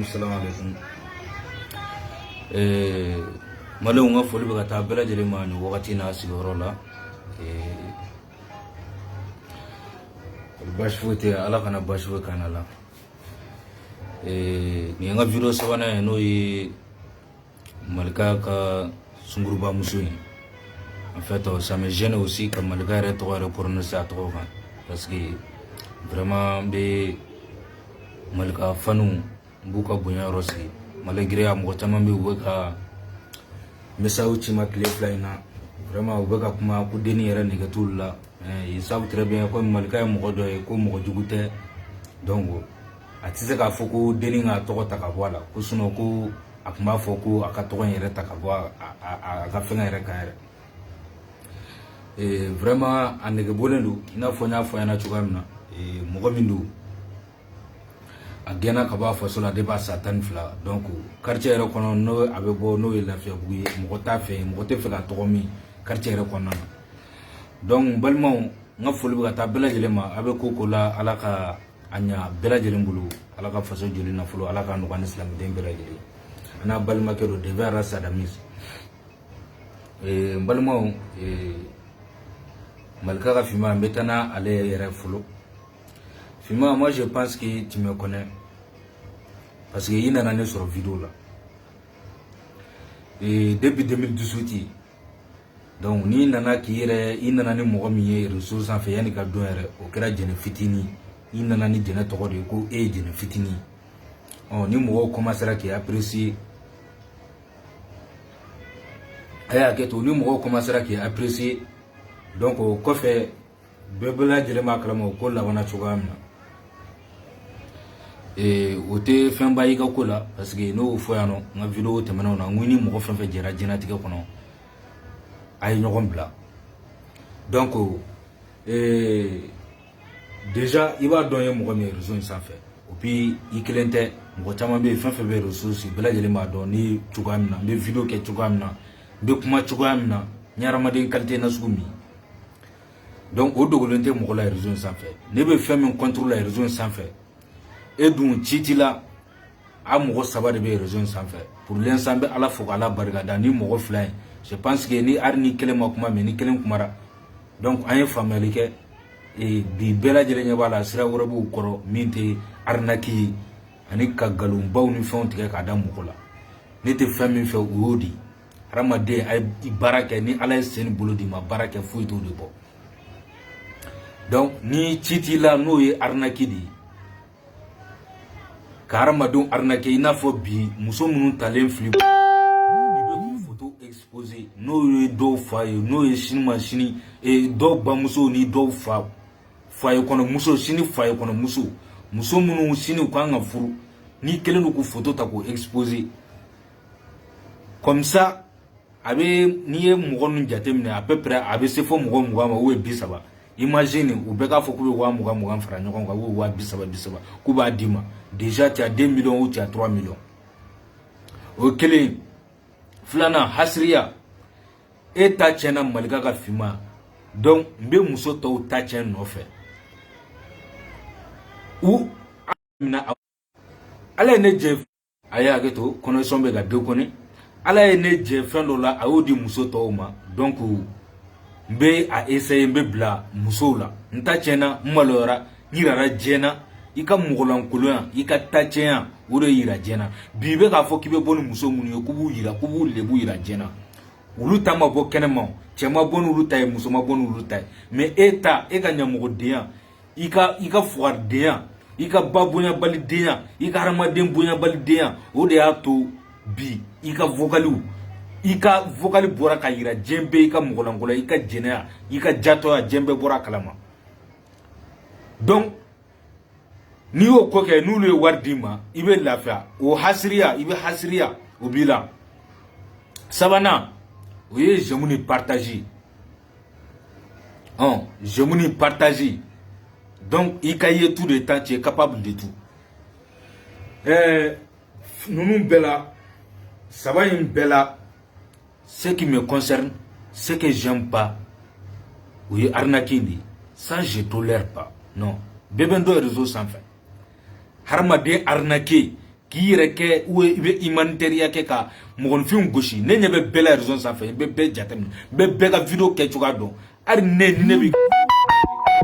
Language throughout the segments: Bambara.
Salam alaikum. Malo nga foli baka ta bela jele ma ni wakati na sigoro la. Bashfute ala kana bashfu kana la. Ni nga video sabana no yi Malika ka sunguruba muso yi. En fait, ça me gêne aussi que Malika ait trop prononcer à trop parce que vraiment Malika fanu buka bunya rosi malgré amo tamambe ubeka message ci makle flyna vraiment ubeka kuma ku deni yara negatulla ils savent très bien comme Malika mo godo e ko mo jugute donc atise ka foko deni nga to ta ka wala ko suno ko akuma foko akato yere ta ka wa aka fenga yere ka vraiment anege bolendo ina fonya na chugamna mo gomindu agena kaba fasola débat satan fla donc quartier re kono no abebo no ilafia buye mo ta fe ka tomi quartier re kono donc balmo nga fulu ga ta bela jelema abe ko la alaka anya bela jelembulu alaka faso jeli na fulu alaka no kan islam den bela jeli ana balma ke do devoir rasa damis balmo Malika ka fima mbetana ale yere fulu. Fima, moi je pense que tu me connais parce que il y a une sur vidéo là et depuis 2018 donc ni nana qui est il nana ni mo mi ressources en fait yani ka do ere o kera jene fitini il nana ni jene to de ko e jene fitini on ni mo commencer à apprécier aya ke to ni mo commencer à apprécier donc au kofe bebela jele maklamo ko la wana chugamna ote femba yiga kola parce que no foyano nga vidéo temana na ngwini mo fenfe jera jenati ke kono ay ñogom bla donc déjà il va donner mo mi réseau sans fait et puis il kelente mo tama be fenfe be ressources bela jele ma don ni chugamna be vidéo ke chugamna be kuma chugamna nyara ma den qualité na sugumi donc au dogolente mo la réseau sans fait ne be femme contrôle la réseau sans fait et donc titila amogo sabade be réseau sans fait pour l'instant be ala foko ala bargada ni mogo fly je pense que ni arni kelema kuma me ni kelem kumara donc ay famille ke e bi bela jele nyabala sira wurabu koro minte arnaki ani kagalum bawni fonti ka adam mogola ni te famille fe wodi ramade ay baraka ni ala sen bulodi ma baraka fuito de bo donc ni titila no ye arnaki di Karamadou arnaqué ina fo bi muso munu talen flip ni photo exposé no do faye no shin machine e do ba muso ni do faye kono muso shini faye kono muso munu shini ko anga furu ni kelenu ko photo ta ko exposé comme ça abe ni e mo gonu jatemne à peu près abe se fo mo ma ou bisaba imagine ou beka fo ko wa mo fara nyoko ko wa bisaba ku ba dima déjà tu as 2 millions ou tu as 3 millions. Ok, Flana, Hasria, e ta tiɲɛna Malika ka fima donc n bɛ muso tɔw ta tiɲɛ nɔfɛ ou ala ye ne jɛ a ye hakɛ to connexion bɛ ka déconner ala ye ne jɛ fɛn dɔ la a y'o di muso tɔw ma donc n bɛ a essayer n bɛ bila musow la n ta tiɲɛna n maloyara n yirara diɲɛ na i ka mɔgɔlankolonya i ka ta tiɲɛya o de yira diɲɛ na bi i bɛ k'a fɔ k'i bɛ bɔ ni muso minnu ye k'u b'u yira k'u b'u lebu yira diɲɛ na olu ta ma bɔ kɛnɛma cɛ ma bɔ n'olu ta ye muso ma bɔ n'olu ta ye mais e ta e ka ɲɛmɔgɔdenya i ka fugaridenya i ka ba bonyabalidenya i ka hadamaden bonyabalidenya o de y'a to bi i ka vocali bɔra ka yira diɲɛ bɛɛ i ka mɔgɔlankolonya i ka jɛnɛya i ka jatɔya diɲɛ bɛɛ bɔra a kalama donc n'i y'o ko kɛ n'olu ye wari d'i ma i bɛ lafiya o hasiriya i bɛ hasiriya o b'i la sabanan o ye j'aime ni partage j'aime ni partage donc i ka ye tout de temps tu es capable de tout ninnu bɛɛ la saba in bɛɛ la ce qui me concerne ce que j'aime pas o ye arnaquer de ça je tolère pas non bɛɛ bɛ n dɔn réseau sanfɛ hadamaden arnaquer k'i yɛrɛ kɛ ou i bɛ humanitaire kɛ ka mɔgɔninfinw gosi ne ɲɛ bɛ bɛɛ la réseau sanfɛ n bɛ bɛɛ jateminɛ n bɛ bɛɛ ka vidéo kɛ cogoya dɔn hali ne bɛ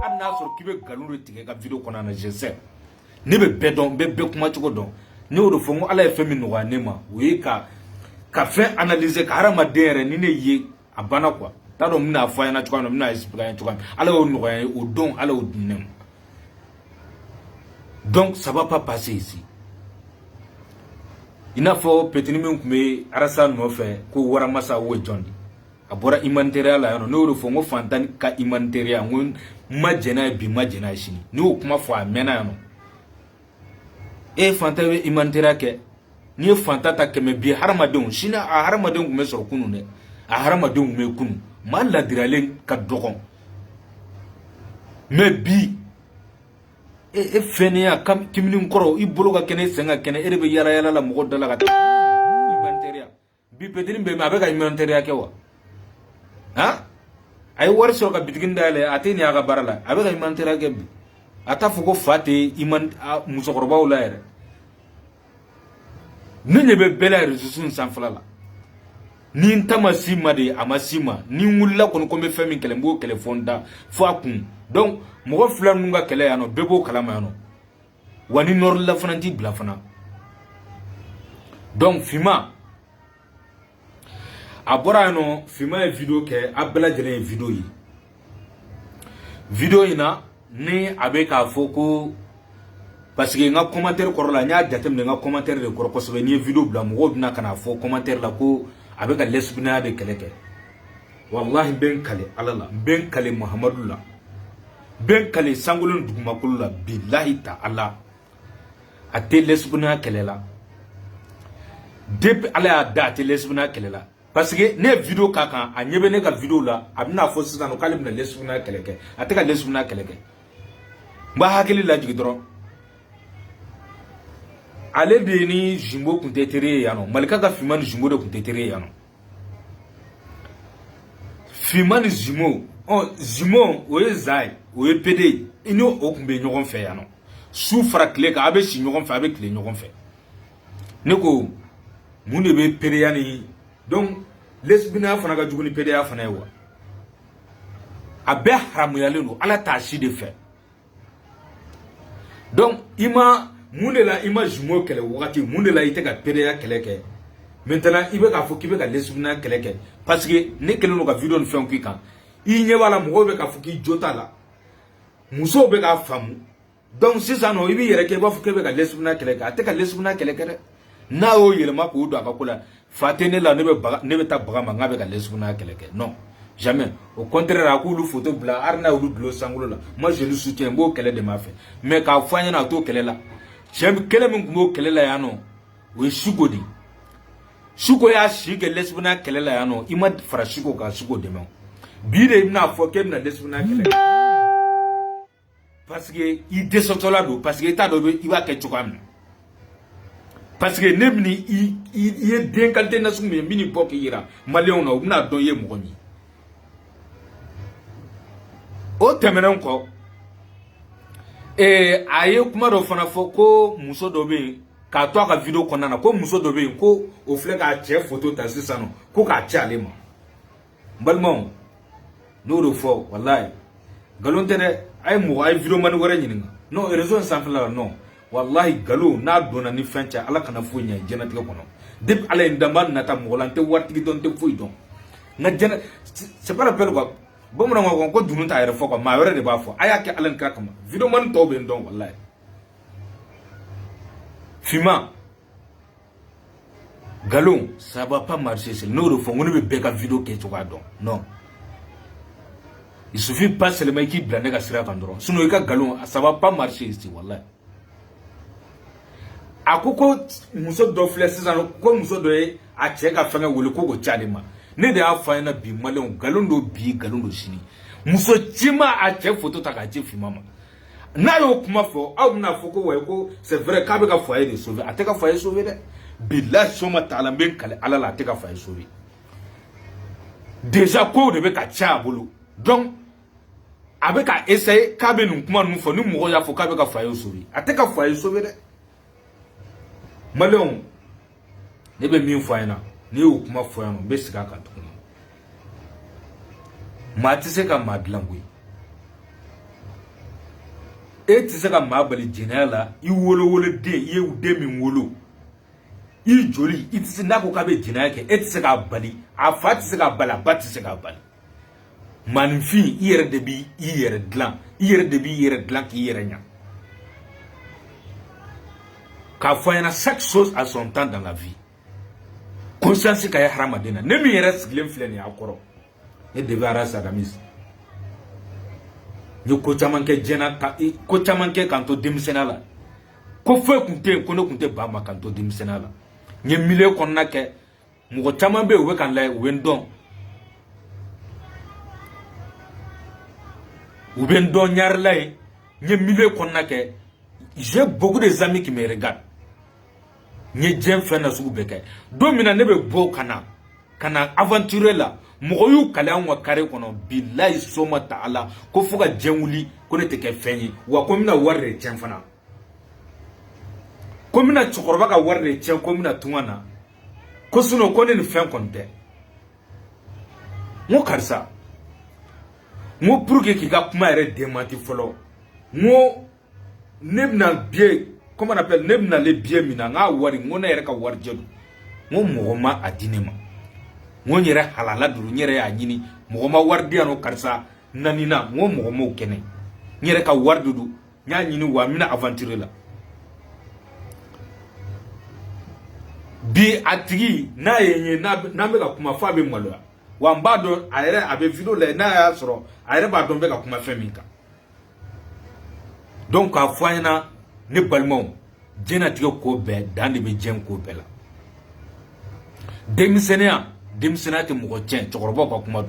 hali n'a sɔrɔ k'i bɛ nkalon de tigɛ ka vidéo kɔnɔna na je sais ne bɛ bɛɛ dɔn n bɛ bɛɛ kuma cogo dɔn ne y'o de fɔ n ko ala ye fɛn min nɔgɔya ne ma o ye ka fɛn analyser ka hadamaden yɛrɛ ni ne ye a banna quoi t'a dɔn n bɛna fɔ a ɲɛna cogoya min na n bɛna expliquer a ɲɛna cogoya min ala y'o nɔgɔya ye o don ala y'o di ne ma donc ça va pas passer ici i n'a fɔ petini min tun bɛ arasa nɔfɛ ko waramasa o ye jɔn de a bɔra humanitaire la yan nɔ ne y'o de fɔ n ko fantan ka humanitaire n ko n ma jɛn n'a ye bi n ma jɛn n'a ye sini n'i y'o kuma fɔ a mɛnna yan nɔ e fantan bɛ humanitaire kɛ n'i ye fantan ta kɛmɛ bi hadamadenw sini a hadamadenw tun bɛ sɔrɔ kunun dɛ a hadamadenw tun bɛ kunun maa ladiralen ka dɔgɔn mais bi e fɛnɛya kimini kɔrɔ i bolo ka kɛnɛ sen ka kɛnɛ e de bɛ yala yala la mɔgɔ dala ka taa humanitaire bi petini bɛ a bɛ ka humanitaire kɛ wa a ye wari sɔrɔ ka bitigi dayɛlɛ a tɛ nin y'a ka baara la a bɛ ka humanitaire kɛ bi a t'a fɔ ko fa tɛ musokɔrɔbaw la yɛrɛ ne ɲɛ bɛ bɛɛ la réseau sanfɛla la ni n ta ma s'i ma de a ma s'i ma ni n wulila kɔni ko n bɛ fɛn min kɛlɛ n b'o kɛlɛ fɔ n da fɔ a kun donc mɔgɔ fila ninnu ka kɛlɛ yan nɔ bɛɛ b'o kalama yan nɔ wa ni nɔrɔla fana t'i bila fana donc Fima a bɔra yan nɔ Fima ye vidéo kɛ a bɛɛ lajɛlen ye vidéo in na ni a bɛ k'a fɔ ko parce que n ka commentaire kɔrɔ la n y'a jateminɛ n ka commentaire de kɔrɔ kosɛbɛ n'i ye vidéo bila mɔgɔw bɛna ka na fɔ commentaire la ko a bɛ ka lesbiennaya de kɛlɛ kɛ wallahi n bɛ n kale ala la n bɛ n kale Muhamadu la n bɛ n kale sankolon dugumakolo la bilahi ta ala a tɛ lesbiennaya kɛlɛ la depuis ala y'a da a tɛ lesbiennaya kɛlɛ la parce que ne ye vidéo k'a kan a ɲɛ bɛ ne ka vidéo la a bɛna fɔ sisan k'ale bɛna lesbiennaya kɛlɛ kɛ a tɛ ka lesbiennaya kɛlɛ kɛ n b'a hakili lajigin dɔrɔn ale de ni Jumbo kun tɛ teri ye yan nɔ Malika ka Fima ni Jumbo de kun tɛ teri ye yan nɔ Fima ni Jumbo Jumbo o ye za ye o ye PD i n'o kun bɛ ɲɔgɔn fɛ yan nɔ su fara tile kan a bɛ si ɲɔgɔn fɛ a bɛ tile ɲɔgɔn fɛ ne ko mun de bɛ PDya ni donc lesbiennaya fana ka jugu ni PDya fana ye wa a bɛɛ haramuyalen don ala t'a si de fɛ donc mun de la i ma Jumbo kɛlɛ wagati mun de la i tɛ ka PDya kɛlɛ kɛ maintenant i bɛ k'a fɔ k'i bɛ ka lesbiennaya kɛlɛ kɛ parce que ne kɛlen don ka vidéo ni fɛnw k'i kan i ɲɛ b'a la mɔgɔw bɛ k'a fɔ k'i jo t'a la musow bɛ k'a faamu donc sisan nɔ i b'i yɛrɛ kɛ i b'a fɔ k'e bɛ ka lesbiennaya kɛlɛ kɛ a tɛ ka lesbiennaya kɛlɛ kɛ dɛ n'a y'o yɛlɛma k'o don a ka ko la fa tɛ ne la ne bɛ taa baga ma n k'a bɛ ka lesbiennaya kɛlɛ kɛ non jamais au contraire a k'olu photo bila hali n'a y'olu bila sankolo la moi je le soutiens n b'o kɛlɛ de ma fɛ mais k'a fɔ an ɲɛna a t'o kɛlɛ la cɛ kɛlɛ min tun b'o kɛlɛ la yan nɔ o ye Suko de Suko y'a si kɛ lesbiennaya kɛlɛ la yan nɔ i ma fara Suko kan Suko dɛmɛ bi de i bɛna fɔ k'e bɛna lesbiennaya kɛlɛ parce que i dɛsɛtɔla don parce que i t'a dɔn i b'a kɛ cogoya min na parce que ne bɛna i ye den qualité nasugu min ye n bɛ nin bɔ k'i yira maliyɛnw na u bɛna dɔn i ye mɔgɔ min ye o tɛmɛnen kɔ a ye kuma dɔ fana fɔ ko muso dɔ bɛ yen k'a to a ka video kɔnɔna na ko muso dɔ bɛ yen ko o filɛ k'a cɛ photo ta sisan ko k'a ci ale ma n balimaw n'o de fɔ walayi nkalon tɛ dɛ a ye mɔgɔ a ye video mani wɛrɛ ɲininka non réseau in sanfɛla la non walahi nkalon n'a donna ni fɛn cɛ ala kana foyi ɲɛ diɲɛlatigɛ kɔnɔ depuis ala ye n danba nata mɔgɔ la n tɛ waritigi dɔn n tɛ foyi dɔn nka jɛnɛ c'est pas la peine quoi bamananw ko dunun t'a yɛrɛ fɔ quoi maa wɛrɛ de b'a fɔ a y'a kɛ ala ni kira kama video mani tɔw bɛ n dɔn walayi Fima Galon, ça va pas marcher. C'est nous refons, on ne peut pas vidéo qui est non. Il suffit pas seulement qu'il blâme à Sira Kandron. Sinon, il y a Galon, ça va pas marcher ici, voilà. A koko muso do flesses an ko muso do e a cheka fanga wole ko go chalema ne de a fa na bi malon galon do bi galon do sini muso chima a che photo ta ka che Fima ma na yo kuma fo aw na fo ko way ko c'est vrai ka be ka foyer de sauver a te ka foyer sauver de billahi soma taala ben kale ala la te ka foyer sauver déjà ko de be ka cha bolo donc avec ka essayer ka be nu kuma nu fo ni mo ya fo ka be ka foyer sauver a te ka foyer sauver de Malon, ne be min fo yana ne o kuma fo yana be siga ka tukuna ma ti se ka ma dilangoyi e ti se ka ma bali jinala I wolo de ye u de min wolo I joli I ti se na ko ka be jinaya ke e ti se ka bali a fa ti se ka bala ba ti se ka bali manfi I yere de bi I yere dlan I yere de bi I yere dlan ki yere nya Ka fayana chaque chose à son temps dans la vie. Conscience kaya haramadena. Ne mi yere sigilen filɛ ni akɔrɔ. Ne devait ara sagamis. Ni ko caman kɛ jɛna ka ko caman kɛ kanto denmisɛnniya la. Ko foyi kun tɛ ko ne kun tɛ ba ma kanto denmisɛnniya la. N ye milieu kɔnɔna kɛ mɔgɔ caman bɛ yen u bɛ kan layɛ u bɛ n dɔn. U bɛ n dɔn ɲarila ye. N ye milieu kɔnɔna kɛ. J'ai beaucoup de amis qui me regardent. Nye jen fɛn na sugu bɛɛ kɛ don min na ne bɛ bɔ kana aventurer la mɔgɔ y'u kale an ka carré kɔnɔ billahi soma ta'ala ko fo ka jɛn wuli ko ne tɛ kɛ fɛn ye wa ko n bɛna wari de tiɲɛ fana ko n bɛna cɛkɔrɔba ka wari de tiɲɛ ko n bɛna tunga na ko sinon ko ne ni fɛn kɔni tɛ n ko karisa n ko pour que k'i ka kuma yɛrɛ démenti fɔlɔ n ko ne bɛna biye comment on appelle ne bina le bien mina nga wari ngona yere ka wari jedu ngo mogoma adine ma ngo nyere halala duru nyere ya nyini mogoma wari diano karsa nanina ngo mogoma ukene nyere ka wari dudu nya nyini wa mina aventure la bi atigi na yenye na be ka kuma fa be malo wa mbado ayere abe video le na ya soro ayere ba don be ka kuma fe minka donc a foyena ne balmaw jena tige ko be dan de be jen ko be la demisenia te mɔgɔ cɛn cɛkɔrɔba ka kuma do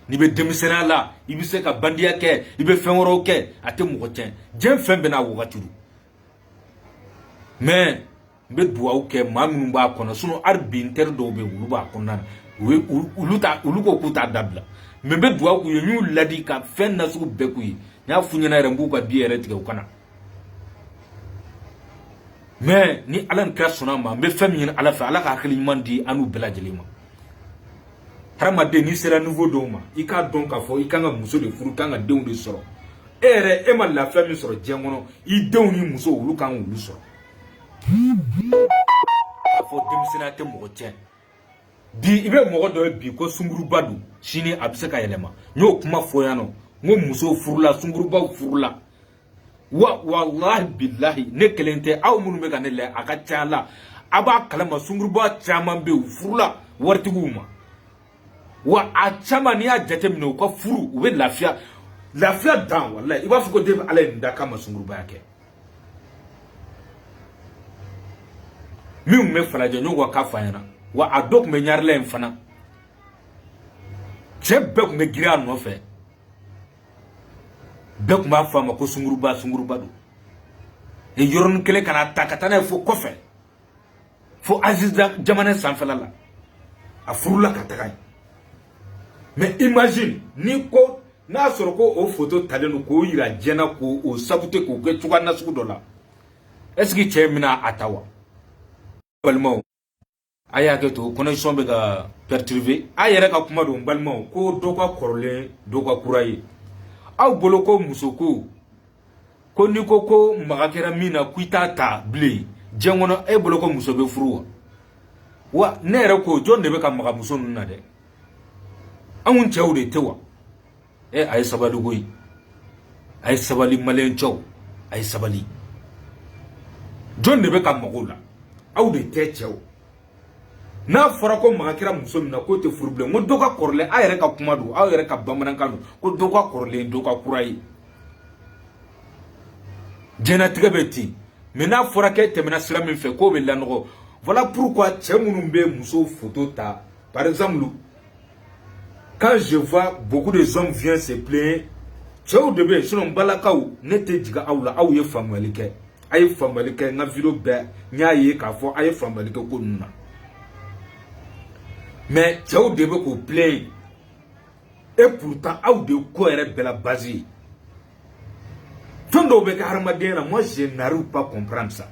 ni be demisenia la I bi se ka bandiya kɛ I be fɛn wɛrɛw kɛ a te mɔgɔ cɛn jen fɛn bɛ n'a wagati do mais n be duwawu kɛ maa minnu b'a kɔnɔ sinon hali bi n teri dɔw bɛ olu b'a kɔnɔna na olu ko k'u t'a dabila mais n be duwawu k'u ye n y'u ladi ka fɛn nasugu bɛɛ k'u ye n y'a f'u ɲɛna yɛrɛ n b'u ka bi yɛrɛ tigɛ u kana mais ni ala ni kira sɔnna ma n bɛ fɛn min ɲini ala fɛ ala ka hakili ɲuman di an n'u bɛɛ lajɛlen ma hadamaden n'i sera niveau dɔw ma I k'a dɔn k'a fɔ I kan ka muso de furu kan ka denw de sɔrɔ e yɛrɛ e ma lafiya min sɔrɔ diɲɛ kɔnɔ I denw ni muso olu kan k'olu sɔrɔ k'a fɔ denmisɛnniya tɛ mɔgɔ cɛn bi I bɛ mɔgɔ dɔ ye bi ko sunguruba don sini a bɛ se ka yɛlɛma n y'o kuma fɔ yan nɔ n ko musow furula sungurubaw furula wallahi billahi ne kelen tɛ aw minnu bɛ ka ne lajɛ a ka ca la a b'a kalama sunguruba caman bɛ yen u furula waritigiw ma wa a caman n'i y'a jateminɛ u ka furu u bɛ lafiya dan wallahi I b'a fɔ ko den ala ye nin da kama sungurubaya kɛ min tun bɛ falajɛ n y'o ka k'a f'a ɲɛna wa a dɔ tun bɛ ɲarila in fana cɛ bɛɛ tun bɛ girin a nɔfɛ bɛɛ tun b'a fɔ a ma ko sunguruba don e yɔrɔnin kelen kana ta ka taa n'a ye fo kɔfɛ fo Aziz jamana sanfɛla la a furula ka taga ye mais imagine ni ko n'a sɔrɔ ko o photo talen don k'o yira diɲɛna ko o sabute k'o kɛ cogoya nasugu dɔ la est-ce que cɛ mina a ta wa balimaw a y'a kɛ to connexion bɛ ka perturber a yɛrɛ ka kuma don balimaw ko dɔ ka kɔrɔlen dɔ ka kura ye aw bolo ko muso ko ni ko maga kɛra min na k'i t'a ta bilen diɲɛ kɔnɔ e bolo ko muso bɛ furu wa ne yɛrɛ ko jɔn de bɛ ka maga muso ninnu na dɛ anw cɛw de tɛ wa a ye sabali koyi a ye sabali maliyɛn cɛw a ye sabali jɔn de bɛ ka mago la aw de tɛ cɛw n'a fɔra ko maga kɛra muso min na k'o tɛ furu bilen ko dɔ ka kɔrɔlen a yɛrɛ ka kuma don aw yɛrɛ ka bamanankan don ko dɔ ka kɔrɔlen dɔ ka kura ye diɲɛnatigɛ bɛ ten mais n'a fɔra k'e tɛmɛna sira min fɛ k'o bɛ lanɔgɔ voilà pourquoi cɛ minnu bɛ muso photo ta par exemple quand je vois beaucoup de hommes viennent se plaindre cɛw de bɛ yen sinon balakaw ne tɛ jigin aw la aw ye faamuyali kɛ a ye faamuyali kɛ n ka vidéo bɛɛ n y'a ye k'a fɔ a ye faamuyali kɛ ko ninnu na mais cɛw de bɛ k'o plaindre et pourtant aw de ko yɛrɛ bɛɛ la base ye fɛn dɔw bɛ kɛ hadamadenya na moi je n'arrive pas comprendre ça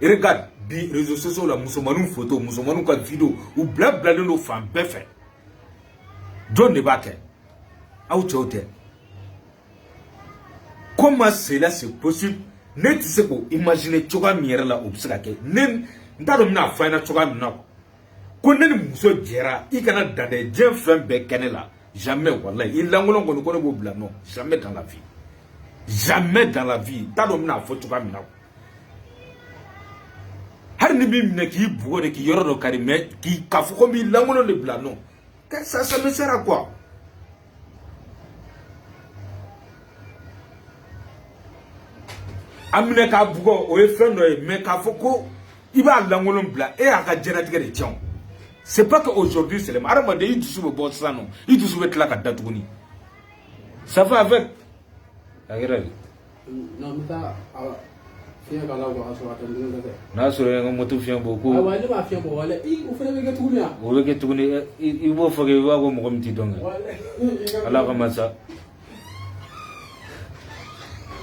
et regarde bi réseaux sociaux la musomaninw photo musomaninw ka vidéo u bilalen don fan bɛɛ fɛ jɔn de b'a kɛ aw cɛw tɛ comment cela c'est possible ne tɛ se k'o imaginer cogoya min yɛrɛ la o bɛ se ka kɛ ne n t'a dɔn n bɛna fɔ a ɲɛna cogoya min na ko ne ni muso jɛra i kana dan dɛ diɲɛ fɛn bɛɛ kɛ ne la jamais wallahi i lankolon kɔni ko ne b'o bila non jamais dans la vie jamais dans la vie t'a dɔn n bɛna fɔ cogoya min na hali ni b'i minɛ k'i bugɔ de k'i yɔrɔ dɔ kari mais k'a fɔ ko n b'i lankolon de bila non ça me sert à quoi a minɛ k'a bugɔ o ye fɛn dɔ ye mais k'a fɔ ko i b'a lankolon bila e y'a ka diɲɛnatigɛ de tiɲɛ c'est pas que aujourd'hui c'est le même hadamaden i dusu bɛ bɔ sisan nɔ i dusu bɛ tila ka da tuguni ça fait avec a kɛra de non n bɛ taa fiɲɛ k'a la o ka sɔrɔ a tɛ n tɛ n'a sɔrɔ n ka moto fiɲɛ bɔ ko ayiwa ne b'a fiɲɛ bɔ wala o fana bɛ kɛ tuguni wa o bɛ kɛ tuguni i b'o fɔ kɛ i b'a fɔ mɔgɔ min t'i dɔn kɛ ala ka masa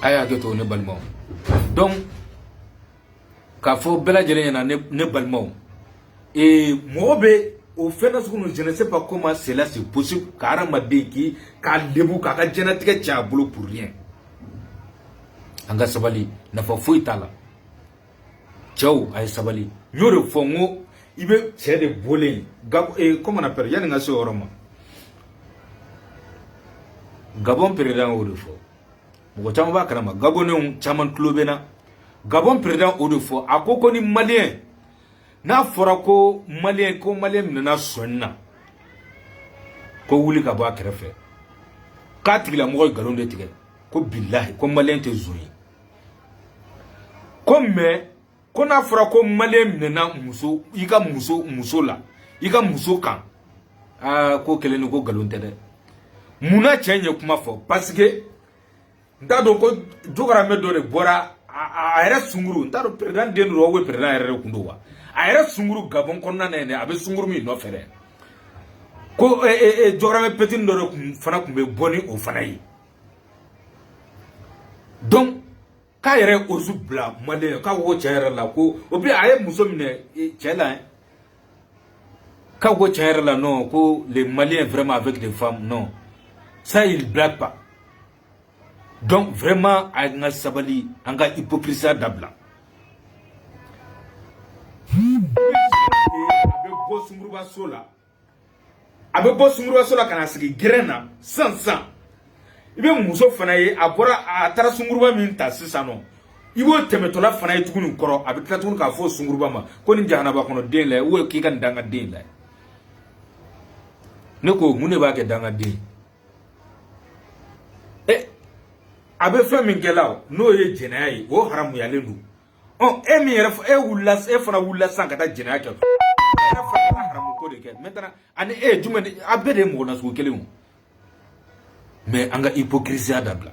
a y'a kɛ to ne balimaw donc k'a fɔ bɛɛ lajɛlen ɲɛna ne balimaw mɔgɔ bɛ o fɛn na sugu ninnu je ne sais pas comment cela c'est possible ka hadamaden k'a lebu k'a ka diɲɛnatigɛ cɛ a bolo pour rien an ka sabali nafa foyi t'a la cɛw a ye sabali n y'o de fɔ n ko i bɛ cɛ de bɔlen comment on appelle yanni n ka se o yɔrɔ ma Gabon président y'o de fɔ mɔgɔ caman b'a kalama Gabonenw caman tulo bɛ na Gabon président o de fɔ a ko ni maliyɛn n'a fɔra ko maliyɛn minɛna sɔnni na ko wuli ka bɔ a kɛrɛfɛ k'a tigilamɔgɔ ye nkalon de tigɛ ko bilahi ko maliyɛn tɛ zon ye ko mais ko n'a fɔra ko maliyɛn minɛna i ka muso la i ka muso kan ko kelen ni ko nkalon tɛ dɛ munna cɛ ye kuma fɔ parce que n t'a dɔn ko jogaramɛ dɔ de bɔra a yɛrɛ sunguru n t'a dɔn président den don ou président yɛrɛ de kun don wa a yɛrɛ sunguru Gabon kɔnɔna na yen a bɛ sunguru min nɔfɛ dɛ ko jogaramɛ petini dɔ de fana kun bɛ bɔ ni o fana ye donc k'a yɛrɛ osu bila maliyɛn k'a ko cɛ yɛrɛ la ko o bi a ye muso minɛ cɛ la k'a ko cɛ yɛrɛ la non ko les Maliens vraiment avec des femmes non ça il blague pas donc vraiment a nga sabali an ka hypocrisie dabila a bɛ bɔ sunguruba so la ka na sigi gɛrɛn na san i bɛ muso fana ye a taara sunguruba min ta sisan nɔ i b'o tɛmɛtɔla fana ye tuguni kɔrɔ a bɛ tila tuguni k'a fɔ sunguruba ma ko nin jahanaba kɔnɔ den lajɛ ou k'i ka nin dan ka den lajɛ ne ko mun de b'a kɛ dan ka den a bɛ fɛn min kɛ la n'o ye jɛnɛya ye o haramuyalen don e min yɛrɛ e fana wulila sisan ka taa jɛnɛya kɛ e fana ka haramu ko de kɛ maintenant ani jumɛn a bɛɛ de ye mɔgɔ nasugu kelen o mais an ka hypocrisie dabila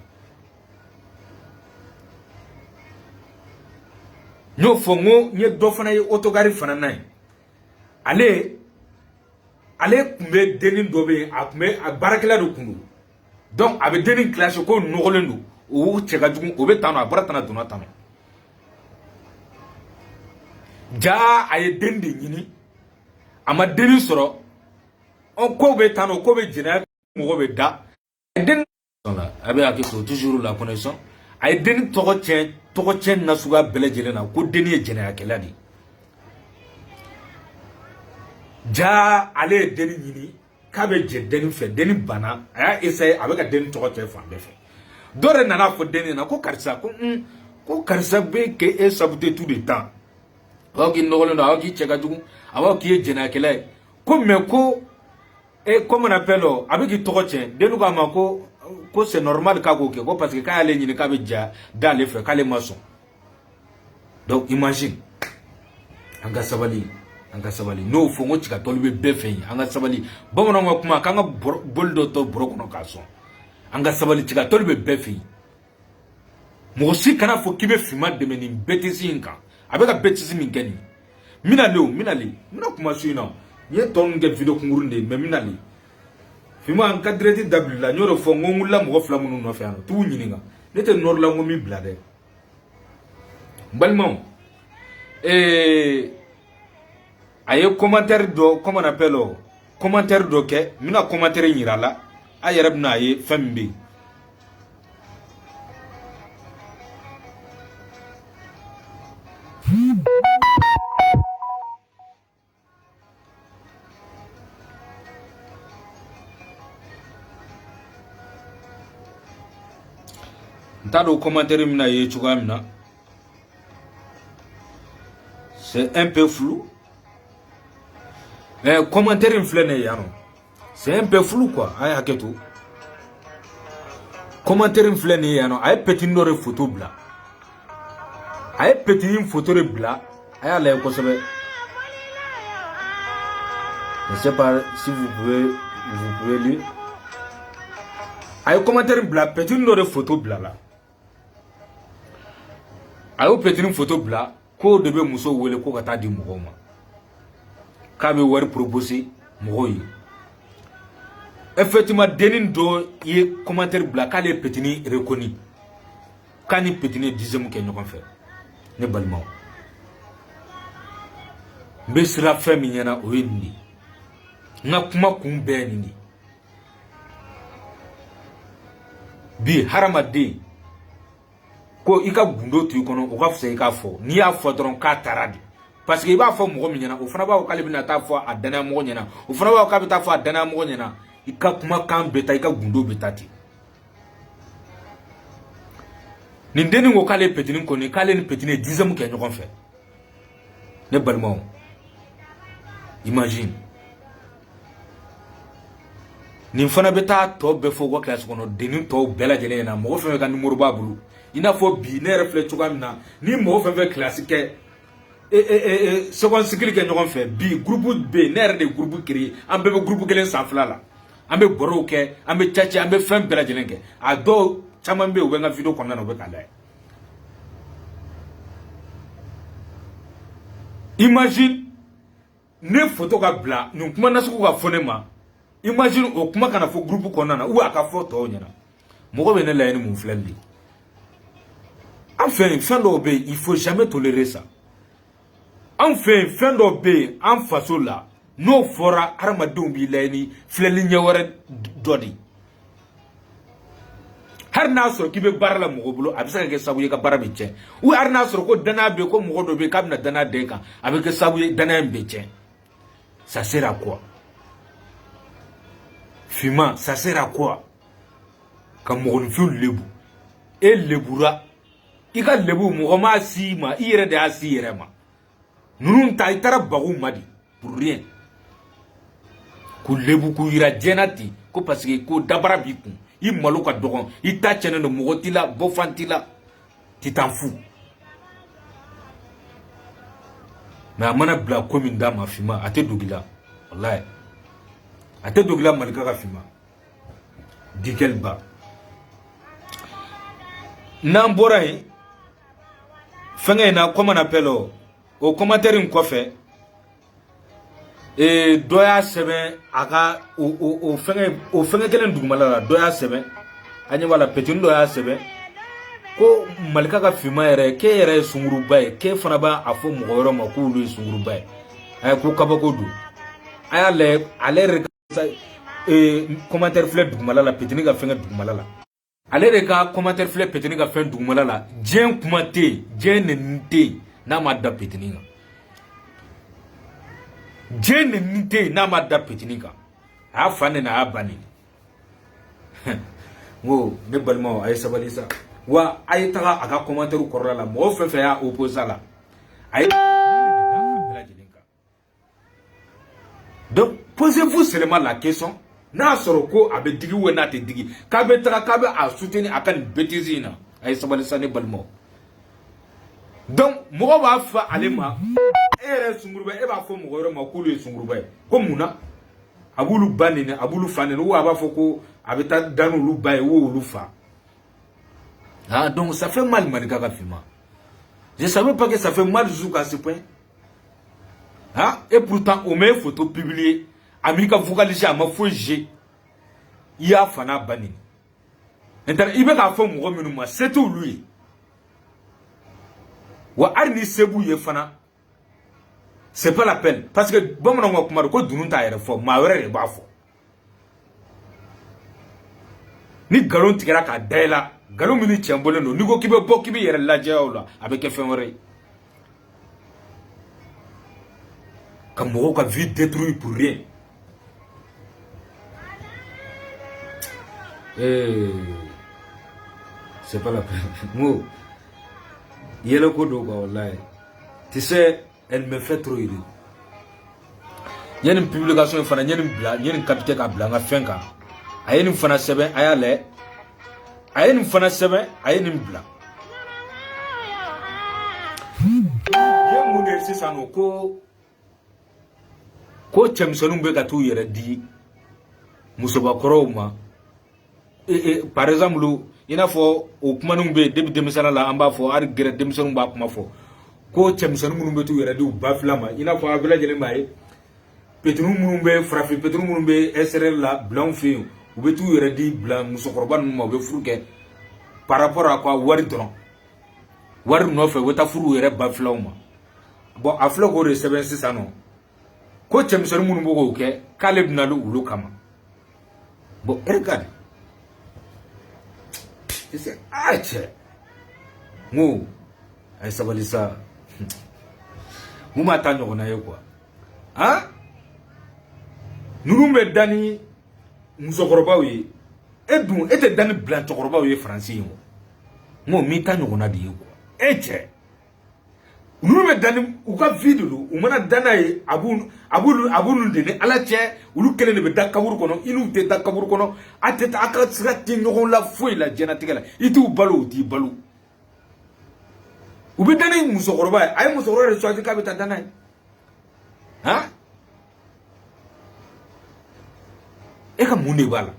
n y'o fɔ n ko n ye dɔ fana ye autogare fana na ye ale tun bɛ dennin dɔ bɛ yen a baarakɛla de tun don donc a bɛ denni classe ko nɔgɔlen don o cɛ ka jugu o bɛ tan nɔ a bɔra tan na donna tan nɔ ja a ye den de ɲini a ma denni sɔrɔ ko bɛ tan nɔ ko bɛ jɛnɛya mɔgɔ bɛ da den a bɛ hakili to toujours la connexion a ye denni tɔgɔ tiɲɛ nasuguya bɛɛ lajɛlen na ko denni ye jɛnɛyakɛla de ja ale ye denni ɲini k'a bɛ jɛ denni fɛ denni banna a y'a essayer a bɛ ka denni tɔgɔ cɛ fan bɛɛ fɛ dɔ de nana fɔ denni na ko karisa ko karisa bɛ kɛ e sabute tout le temps a b'a k'i nɔgɔlen don a b'a k'i cɛ ka jugu a b'a k'i ye jɛnɛyakɛla ye ko mais ko comme on appelle a bɛ k'i tɔgɔ cɛn denni k'a ma ko c'est normal k'a k'o kɛ ko parce que k'ale ɲini k'a bɛ ja d'ale fɛ k'ale ma sɔn donc imagine an ka sabali n'o fɔ n ko cikatɔli bɛ bɛɛ fɛ yen an ka sabali bamananw ka kuma k'an ka boli dɔ to bɔrɔ kɔnɔ k'a sɔn an ka sabali cikatɔli bɛ bɛɛ fɛ yen mɔgɔ si kana fɔ k'i bɛ finma dɛmɛ nin bêtise in kan a bɛ ka bêtise min kɛ nin mina kuma su in na n ye tɔ ninnu kɛ video kunkuruni de ye mais mina le finma n ka direct dabilila n y'o de fɔ n ko n wulila mɔgɔ 2 minnu nɔfɛ yan nɔ t'u ɲininka ne tɛ nɔrɔ la n ko min bila dɛ n balimaw a ye commentaire dɔ comment on appelle commentaire dɔ kɛ n bɛna commentaire yira la a yɛrɛ bɛna a ye fɛn min bɛ yen n t'a dɔn commentaire min bɛna ye cogoya min na c'est un peu flou mais commentaire in filɛ nin ye yan nɔ c'est un peu flou quoi a ye hakɛ to commentaire in filɛ nin ye yan nɔ a ye petini dɔ de photo bila a ye petini photo de bila a y'a lajɛ kosɛbɛ je ne sais pas si vous pouvez lire a ye commentaire bila petini dɔ de photo bila la a y'o petini photo bila ko de bɛ muso wele ko ka taa di mɔgɔw ma k'a bɛ wari proposer mɔgɔw ye effectivement denni dɔ ye commentaire bila k'ale ye petini reconnu k'a ni petini ye 10e kɛ ɲɔgɔn fɛ ne balimaw n bɛ siran fɛn min ɲɛna o ye nin de n ka kuma kun bɛɛ ye nin de bi hadamaden ko i ka gundo to i kɔnɔ o ka fisa i k'a fɔ n'i y'a fɔ dɔrɔn k'a taara de parce que i b'a fɔ mɔgɔ min ɲɛna o fana b'a fɔ k'ale bɛna taa fɔ a danaya mɔgɔ ɲɛna o fana b'a fɔ k'a bɛ taa fɔ a danaya mɔgɔ ɲɛna i ka kumakan bɛ taa i ka gundo bɛ taa ten nin denni ko k'ale petini kɔni k'ale ni petini ye 10e kɛ ɲɔgɔn fɛ ne balimaw imagine nin fana bɛ taa tɔ bɛɛ fɔ u ka classe kɔnɔ denni tɔw bɛɛ lajɛlen ɲɛna mɔgɔ fɛn fɛn ka numéro b'a bolo i n'a fɔ bi ne yɛrɛ filɛ cogoya min na ni mɔgɔ fɛn fɛn classe kɛ seconde cycle kɛ ɲɔgɔn fɛ bi groupe bɛ yen ne yɛrɛ de ye groupe créé an bɛɛ bɛ groupe kelen sanfɛla la an bɛ bɔrɔw kɛ an bɛ caci an bɛ fɛn bɛɛ lajɛlen kɛ a dɔw caman bɛ yen u bɛ n ka video kɔnɔna na u bɛ k'a lajɛ imagine ne photo ka bila nin kuma nasugu ka fɔ ne ma imagine o kuma kana fɔ groupe kɔnɔna na ou a ka fɔ tɔw ɲɛna mɔgɔ bɛ ne layɛ ni mun filɛli de an fɛ yen fɛn dɔw bɛ yen il faut jamais tolérer ça an fɛ yen fɛn dɔw bɛ yen an faso la n'o fɔra hadamadenw b'i layɛ ni filɛli ɲɛ wɛrɛ dɔ de hali n'a sɔrɔ k'i bɛ baara la mɔgɔ bolo a bɛ se ka kɛ sababu ye ka baara bɛ tiɲɛ ou hali n'a sɔrɔ ko danaya bɛ yen ko mɔgɔ dɔ bɛ yen k'a bɛna danaya da i kan a bɛ kɛ sababu ye danaya in bɛ tiɲɛ ça sert à quoi finman ça sert à quoi ka mɔgɔninfin lebu e lebura i ka lebu mɔgɔ m'a si ma i yɛrɛ de y'a si yɛrɛ ma ninnu ta i taara bagu ma di pour rien k'u lebu k'u yira diɲɛna ten ko parce que ko dabara b'i kun i malo ka dɔgɔn i ta cɛnnen don mɔgɔ t'i la bɔfan t'i la t'i t'an fu mais a mana bila ko min d'a ma finman a tɛ dogo i la walayi a tɛ dogo i la malika ka finman Dikel Ba n'an bɔra yen fɛngɛ in na comment on appelle o commentaire in kɔfɛ dɔ y'a sɛbɛn a ka o fɛngɛ kelen dugumala la dɔ y'a sɛbɛn anya wala petun do ya sebe ko malika ka fima yere ke yere sunguru bay ke fana ba afo mo yoro ma ko lu sunguru bay ay ko kabako du aya le ale commentaire fleur dugumala la petini ka fenga dugumala la ale de ka commentaire fleur petini ka fenga dugumala la jen kuma te jen nte na ma da petini ka jen nte na ma da petini ka a fane na abani wo ne balma ay sabalisa wa ay taga aga commentaire korla la mo fe ya opposa la ay donc posez-vous seulement la question n'a soro ko abe digi wona te digi kabe taga kabe a soutenir akan bêtise na ay sabalisa ne balma donc mo ba fa alema ere sungurba e ba fo mo goro ma kulu sungurba ko muna abulu banine abulu fanene ou aba foko abeta danu lu bay ou lu fa. Ah donc ça fait mal Malika ka fima. Je savais pas que ça fait mal jusqu'à ce point. Ah et pourtant on met photo publiée Amerika vocaliser à ma foje. Il a fana banine. Maintenant il va faire mon remenu c'est tout lui. Wa arni sebu ye fana. C'est pas la peine parce que bon mon kuma ko dununta yere fo ma were re ba fo ni galon tigara ka daila galon mini chembole no ni ko kibe bo kibe yere laje awla avec fen wore comme mo ka vie détruit pour rien c'est pas la peine mo yele ko do ko wallahi tu sais elle me fait trop rire. Il y a une publication fana, il y a une blague, il y a une capitale qui a blague à fin quand. Il y a une fana sebe, il y a les, il y a une fana sebe, il y a une blague. Il y a un modèle c'est ça nous ko chemsonu be katu yere di musoba koroma. Par exemple, il y a fo au kumanum be début de misala la amba fo ar gere de misonu ba kuma fo. Ko chemsonu munumbe tu yere di baflama ina fo abela jele mai petru munumbe frafi petru munumbe SRL la blanc fi ou be tu yere di blanc musokorban mo be furuke par rapport à quoi wari dron wari no fe weta furu yere baflama bon aflo ko receveur ça non ko chemsonu munumbe ko ke kaleb na lu ulu kama bon regarde c'est ache mo ay sabalisa Mouma tanyo na ye quoi hein nurumbe dani musokoroba wi edun ete dani blanc tokoroba wi français mo mi tanyo na di quoi eche nurumbe dani uka vidulu umana dana ye abunu de ne ala che ulu kele ne be dakaburu kono inu te dakaburu kono ateta aka tsati nyogon la foi la jenatikala itu balu di balu Ubi dani musokoroba ay musokoroba re choisi kabita danay ha eka munde bala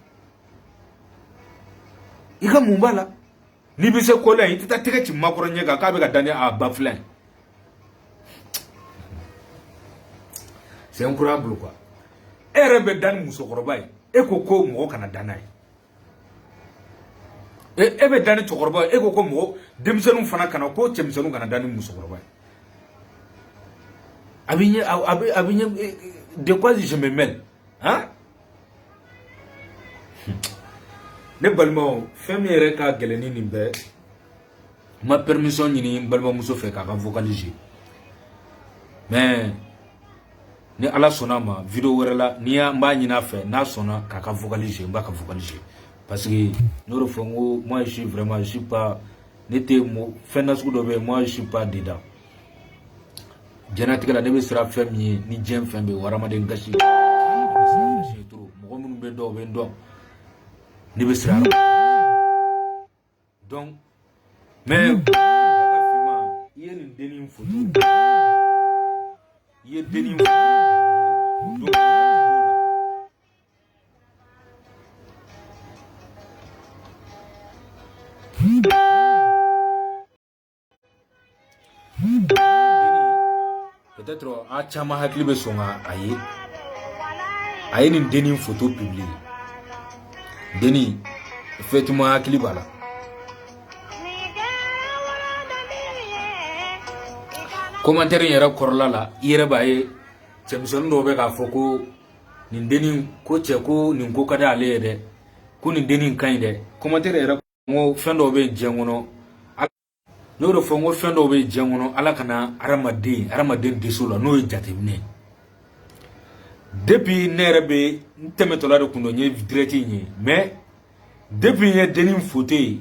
eka mumbala ni bise kola itata tike ci makoro nyega kabe ka dani a baflan c'est incroyable quoi erebe dani musokoroba eko ko mo kana danay ebe dani chokoroba eko ko mo demsenu fana kana ko chemsenu kana dani musokoroba abinya de quoi je me mêle hein ne balmo femere ka geleni nimbe ma permission ni balmo muso fe ka vocaliser mais ni ala sonama video were la ni ya mba nyina fe na sona ka vocaliser mba ka vocaliser parce que nous refons moi je suis vraiment je suis pas n'était mo fenas ko dobe moi je suis pas dedans jenatika la debe sera fami ni jem fembe warama de ngashi trop mo mun be do ni be sera donc mais yene deni photo ye deni photo peut-être a chama hakli be songa ayi ni deni photo publié deni effectivement hakili bala commentaire yera korla la yera baye cemison do be ka foko nin deni ko che ko nin ko kada ale de ko nin deni kan de commentaire yera ngo fendo be jengono no do fongo fendo be jengono ala kana aramadin disula no jatemne depuis nere be ntemetola do kundo nye direct nye mais depuis nye deni foté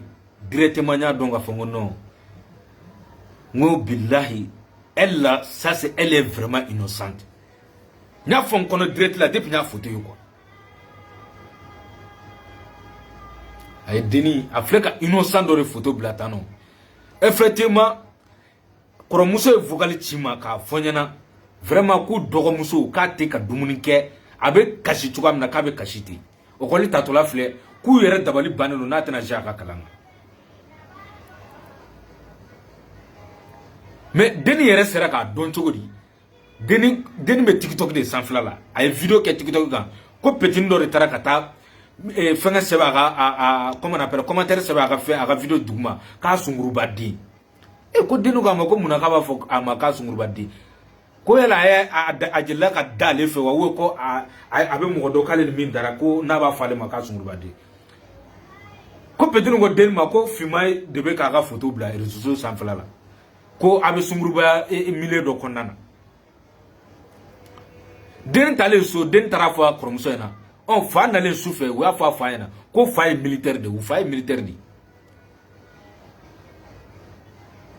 directement nya donga fongo non ngo billahi elle ça c'est elle est vraiment innocente nya fon kono direct la depuis nya foté quoi ay deni afrika innocent do photo blatano effectivement koromuso vocal chima ka fonyana vraiment ku dogomuso ka te ka dumuni ke abe kashi chugam na ka be kashiti o koli tatola fle ku yere dabali banelo na tena jaka kalanga mais deni yere sera ka don chogodi deni be TikTok de sanfla la ay vidéo ke TikTok ga ko petit ndo retara kata fenga seba ga comment on appelle commentaire seba ga fait aga vidéo dugma ka sunguru badi e ko denu ga mako munaka ba fok amaka sunguru badi ko yela ajilla ka dale fe wa ko abe mo do kale min dara ko na ba fale maka sunguru badi ko petit ngo den mako fimay de be ka ga photo bla réseaux sanfla la ko abe sunguru ba mille do konnana den tale so den tarafa kromso na on fa na le souffle ou fa na ko fa militaire de ou fa militaire di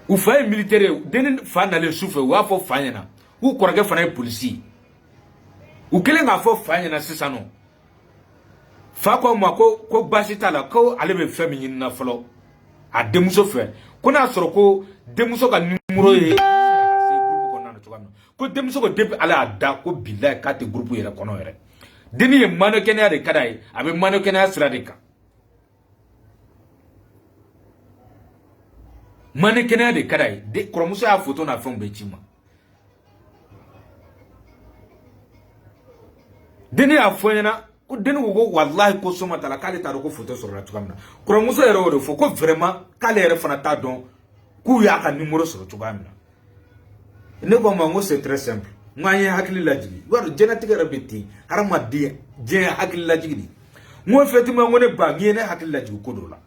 ou fa militaire den fa na le souffle ou fa na ou korage fa na policier ou kele nga fa na sisa no fa ko ma ko basita la ko ale be fami na folo a demuso fe ko na soro ko demuso ka numero ye ko demuso ko depuis ala da ko billahi ka te groupe yere kono yere deni ye mano kenya de kadai abe mano kenya sradika mano kenya de kadai de kromuso ya photo na fon be chima deni afonyana ko deni go wallahi ko soma tala kale ta ko photo sur la tukamna kromuso yere o de fo ko vraiment kale yere fana ta don ku ya ka numéro sur tukamna ne ko mango c'est très simple nganye hakili lajigi waro genetique rabiti harama di je hakili lajigi mo effectivement ngone ba ngene hakili lajigi ko do la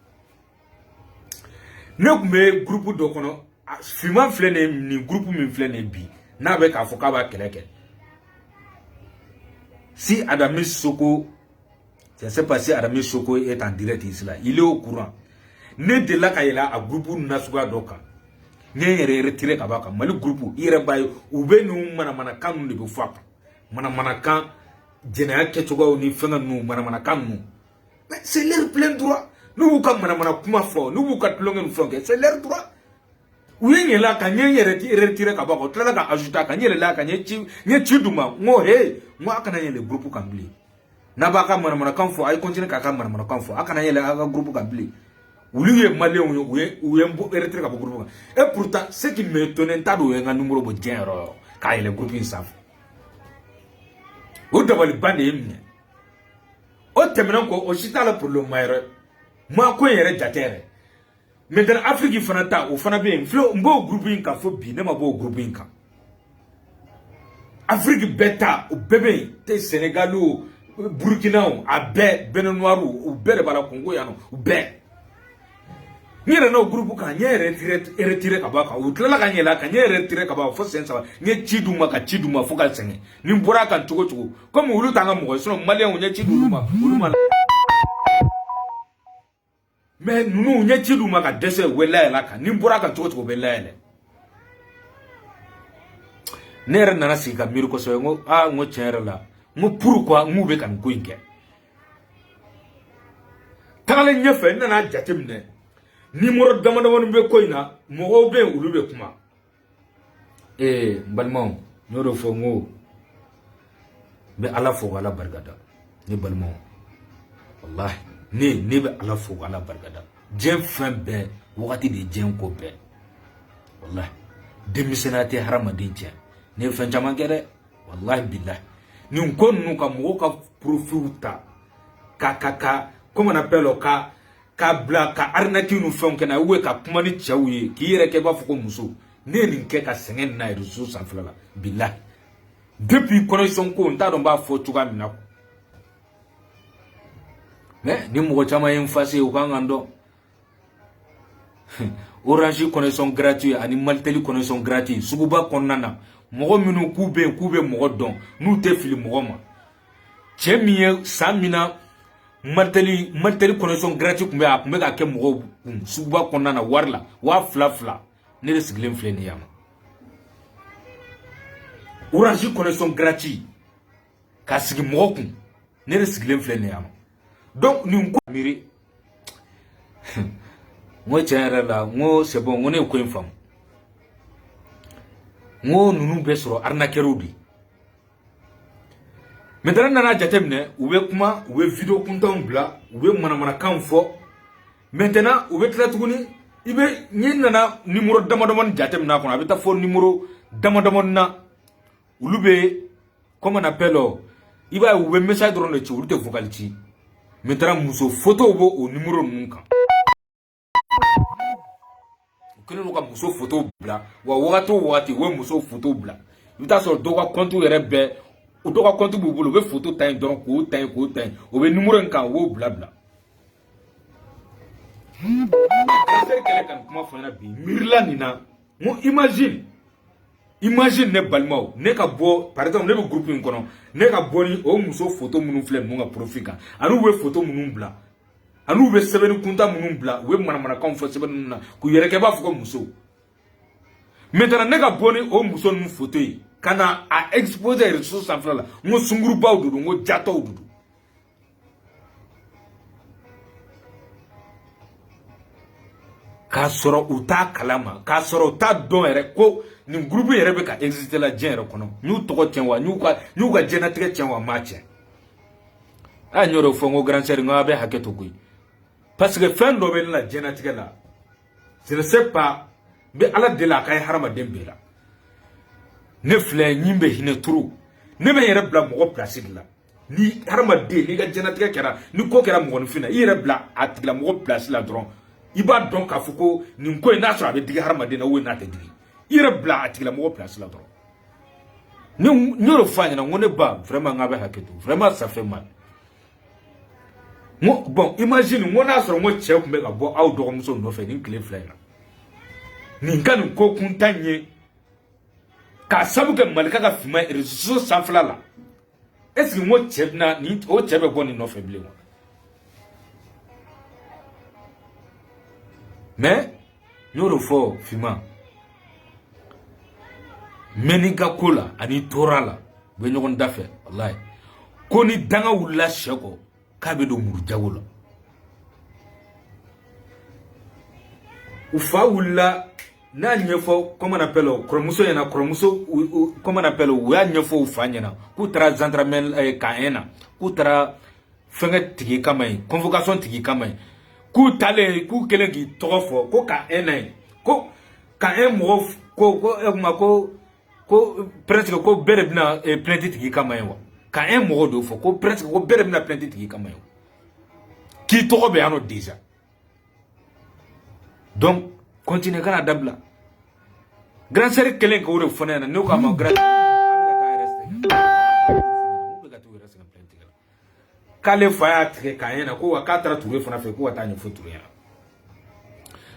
ne ko me groupe do kono fima flene ni groupe mi flene bi na be ka foka ba keleke si Adami Soko je sais pas si Adami Soko est en direct ici là il est au courant ne de la kayela a groupe nasuga doka nyere retire ka baka mali groupe ire bayo ubenu mana kanu de bufaka mana kan jena ke chogo ni fenga nu mana kanu mais c'est leur plein droit nous ka mana kuma fo nous ka tlongen fonke c'est leur droit uyenye la ka nyere retire ka baka tla ka ajuta ka nyere la ka nyechi duma ngo he ngo akana nyele groupe kambli na baka mana kan fo ay continue ka mana kan fo akana nyele aga groupe kambli Ouliye malien ou mbo retire ka groupe et pourtant ce qui m'étonne ta do nga numéro bo jero ka ile groupe insaf o dabali bande yemne o temena ko o chitala pour le maire ma ko yere jatere mais dans Afrique fana ta o fana be flo mbo groupe inka fo bi ne ma bo groupe inka Afrique beta o bébé te Sénégal ou Burkina ou abe Benin Noir ou bere bala Congo yano ou be nyere no groupe ka nyere retire ka baka utlela ka nyela ka nyere retire ka ba fo sensa nye chiduma ka chiduma fo ka senge ni mbura ka tugo comme ulu tanga mo so malien nye chiduma uluma mais nous nye chiduma ka dese wela la ka ni mbura ka tugo belele nere nana sika mirko so ngo chere la ngo pourquoi ngo be kan kuinge tangale nyefe nana jatemne numéro damanda won be koyna mo be ulube kuma balmon ñoro fo ngo be ala fo wala bargada ni balmon wallahi ni be ala fo wala bargada jem fembe wakati de jem ko be wallahi demisenate haramadin jem ne fen jama gere wallahi billah ni ko nu ka mo ka profuta ka comment on appelle ka ka bla ka arnaque nu fɛnw kɛ na ou ka kuma ni cɛw ye k'i yɛrɛ kɛ b'a fɔ ko muso ne ye nin kɛ ka sɛgɛn na réseau sanfɛla la billahi depuis connexion ko n t'a dɔn b'a fɔ cogoya min na mais ni mɔgɔ caman ye n face u kan kan dɔn Orange connexion gratuit ani Maltel connexion gratuit suguba kɔnɔna na mɔgɔ minnu k'u bɛ mɔgɔ dɔn n'u tɛ fili mɔgɔ ma cɛ min ye san min na Maltel connexion gratuit kun bɛ a kun bɛ ka kɛ mɔgɔw kun suguba kɔnɔna na wari la 2000 ne de sigilen filɛ nin yama Orange connexion gratuit ka sigi mɔgɔ kun ne de sigilen filɛ nin yama donc nin ko miri ngo tiɲɛ la ngo c'est bon ngo ne ko in fam ngo nunu bɛ sɔrɔ arnaqueur di maintenant nana jateminɛ u bɛ kuma u bɛ vidéo kuntanw bila u bɛ manamanakan fɔ maintenant u bɛ tila tuguni ibe ni nana numéro damadamani jateminɛ kɔnɔ a bɛ taa fɔ numéro damadamani na ulu bɛ comment on appelle i b'a ye u bɛ message dɔrɔn de ci olu tɛ vocal ci maintenant muso photo b'o o numéro ninnu kan kelen ka muso photo bla wa wagati we muso photo bla i ta so do ka compte yɛrɛ bɛɛ o do ka compte b'u bolo be photo ta in dɔrɔn k'o ta in o be numéro in kan wo bla kɛlɛ kan kuma fɔ ɲɛna bi mirila nin na mo imagine ne balimaw ne ka bɔ par exemple ne bɛ groupe in kɔnɔ ne ka bɔ ni o muso photo minnu filɛ ninnu ka profil kan ani u bɛ photo minnu bila ani u bɛ sɛbɛnni kunta minnu bila u bɛ manamanakanw fɔ sɛbɛnni ninnu na k'u yɛrɛ kɛ b'a fɔ ko muso maintenant ne ka bɔ ni o muso ninnu photo ye ka na a exposer réseau sanfɛla la n ko sungurubaw de don n ko jatɔw de don k'a sɔrɔ u t'a kalama k'a sɔrɔ u t'a dɔn yɛrɛ ko nin groupe yɛrɛ bɛ ka exister la diɲɛ yɛrɛ kɔnɔ n y'u tɔgɔ tiɲɛ wa n y'u ka diɲɛlatigɛ tiɲɛ wa n m'a tiɲɛ a n y'o de fɔ n ko grand sœur n ko a bɛ hakɛ to koyi parce que fɛn dɔ bɛ ne la diɲɛlatigɛ la je ne sais pas n bɛ ala deli a ka ye hadamaden bɛɛ la ne filɛ ɲin bɛ hinɛ turu ne bɛ n yɛrɛ bila mɔgɔ place de la ni hadamaden n'i ka diɲɛlatigɛ kɛra ni ko kɛra mɔgɔninfin na i yɛrɛ bila a tigilamɔgɔ place la dɔrɔn i b'a dɔn k'a fɔ ko nin ko in n'a sɔrɔ a bɛ digi hadamaden na ou n'a tɛ digi i yɛrɛ bila a tigilamɔgɔ place la dɔrɔn n y'o de fɔ a ɲɛna n ko ne ba vraiment n k'a bɛ hakɛ to vraiment ça fait mal bon imagine n ko n'a sɔrɔ n ko cɛ tun bɛ ka bɔ aw dɔgɔmuso nɔfɛ nin tile fila in na nin ka nin ko kuntan ye k'a sabu kɛ malika ka finma réseau sanfɛla la est ce que n ko cɛ bɛna ni o cɛ bɛ bɔ nin nɔfɛ bilen wa mais n y'o de fɔ finma mɛnni ka ko la ani tora la u bɛ ɲɔgɔn da fɛ walayi ko ni danga wulila sɛ kɔ k'a bɛ don murujago la u fa wulila n'a ɲɛfɔ comment on appelle kɔrɔmuso ɲɛna kɔrɔmuso comment on appelle u y'a ɲɛfɔ u fa ɲɛna k'u taara gendarmerie K1 na k'u taara fɛngɛ tigi kama yen convocation tigi kama yen k'u talen k'u kelen k'i tɔgɔ fɔ ko K1 na yen ko K1 mɔgɔ ko presque ko bɛɛ de bɛna plainte tigi kama yen wa K1 mɔgɔ de fɔ ko presque ko bɛɛ de bɛna plainte tigi kama yen k'i tɔgɔ bɛ yan nɔ déjà donc continue kana dabila grand sœur kelen k'o de fɔ ne ɲɛna ne ko a ma grand k'ale fa y'a tigɛ K1 na ko wa k'a taara Ture fana fɛ ko ka taa ɲɛfɔ Ture ɲɛna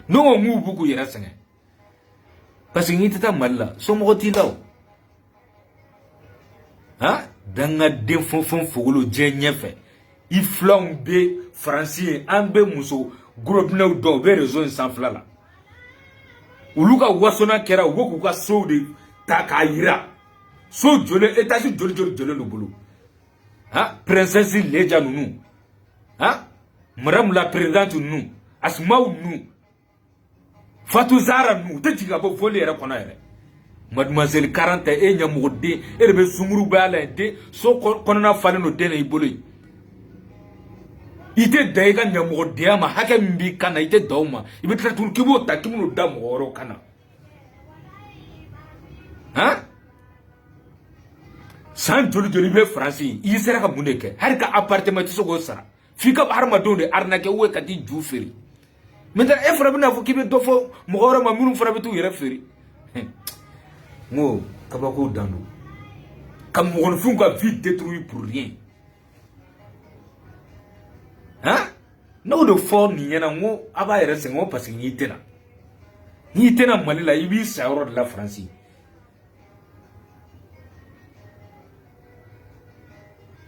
ne ko n k'u b'u k'u yɛrɛ sɛgɛn parce que n'i tɛ taa Mali la somɔgɔ t'i la o han dangaden fɛn fɛn fogolo diɲɛ ɲɛfɛ i filanw bɛ Faransi ye an bɛ muso gorobinɛw dɔn u bɛ réseau in sanfɛla la olu ka wasona kɛra u bɛ k'u ka sow de ta k'a yira so jɔlen étage joli jɔlen don bolo han princesse Leja ninnu han madame la présidente ninnu Asmaw ninnu Fatou Zahra ninnu u tɛ jigin ka bɔ volley yɛrɛ kɔnɔ yɛrɛ mademoiselle 40 e ɲɛmɔgɔden e de bɛ sunkuru bɛ a la den so kɔnɔna falen don den na i bolo yen i tɛ da i ka ɲɛmɔgɔdenya ma hakɛ min b'i kan na i tɛ da o ma i bɛ tila tuguni k'i b'o ta k'i bɛn'o da mɔgɔ wɛrɛw kan na han san joli i bɛ Faransi i sera ka mun de kɛ hali ka appartement i tɛ se k'o sara fika harmadon de arnaque ou ka di ju feri maintenant e fara bina fo kibe do fo mo gore ma munu fara bitu yere feri ngo kabako dando kam mo gon fun ka vie détruit pour rien hein no de fo ni yana ngo aba yere sengo parce que ni tena mali la ibi sa euro de la France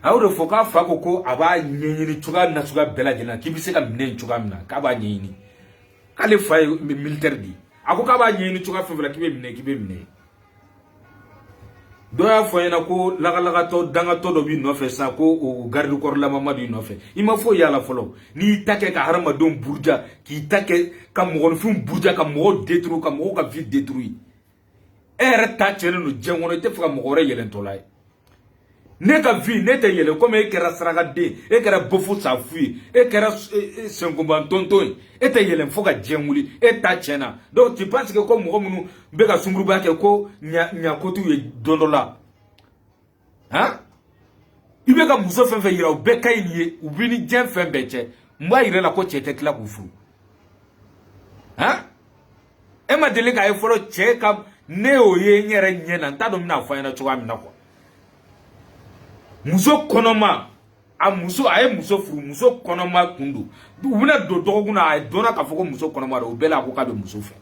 awre foka fako ko aba nyenyini chuga na chuga bela jena kibise ka minen chuga mina ka ba nyenyini kale fay militaire di ako ka ba nyenyini chuga fevra kibe mine doya foyena ko laga to danga to do bi no fe sa ko o garde corps la mamadu no fe ima fo yala folo ni take ka harama don burja ki take ka mo fum burja ka mo détruire ka mo ka vite détruire er ta chene no jengono te fuka mo gore yelen tolay ne ka vie ne te yele comme e kera saraga de e kera bofu sa fui e kera senkomban tonton e te yele foka jenguli e ta chena donc tu penses que comme mo munu be ka sungruba ke ko nya kotu ye dondola hein ibe ka muso fenfe yira o be kay lié ou bini jen fen beche mba yire la ko chete kla ku fu hein e ma dele ka e foro che kam ne o ye nyere nyena ntado mina fa yana chuwa mina ko muso konoma a muso aye muso furu muso konoma kundu ubuna do doguna ay dona ka foko muso konoma do bela ko ka be muso fe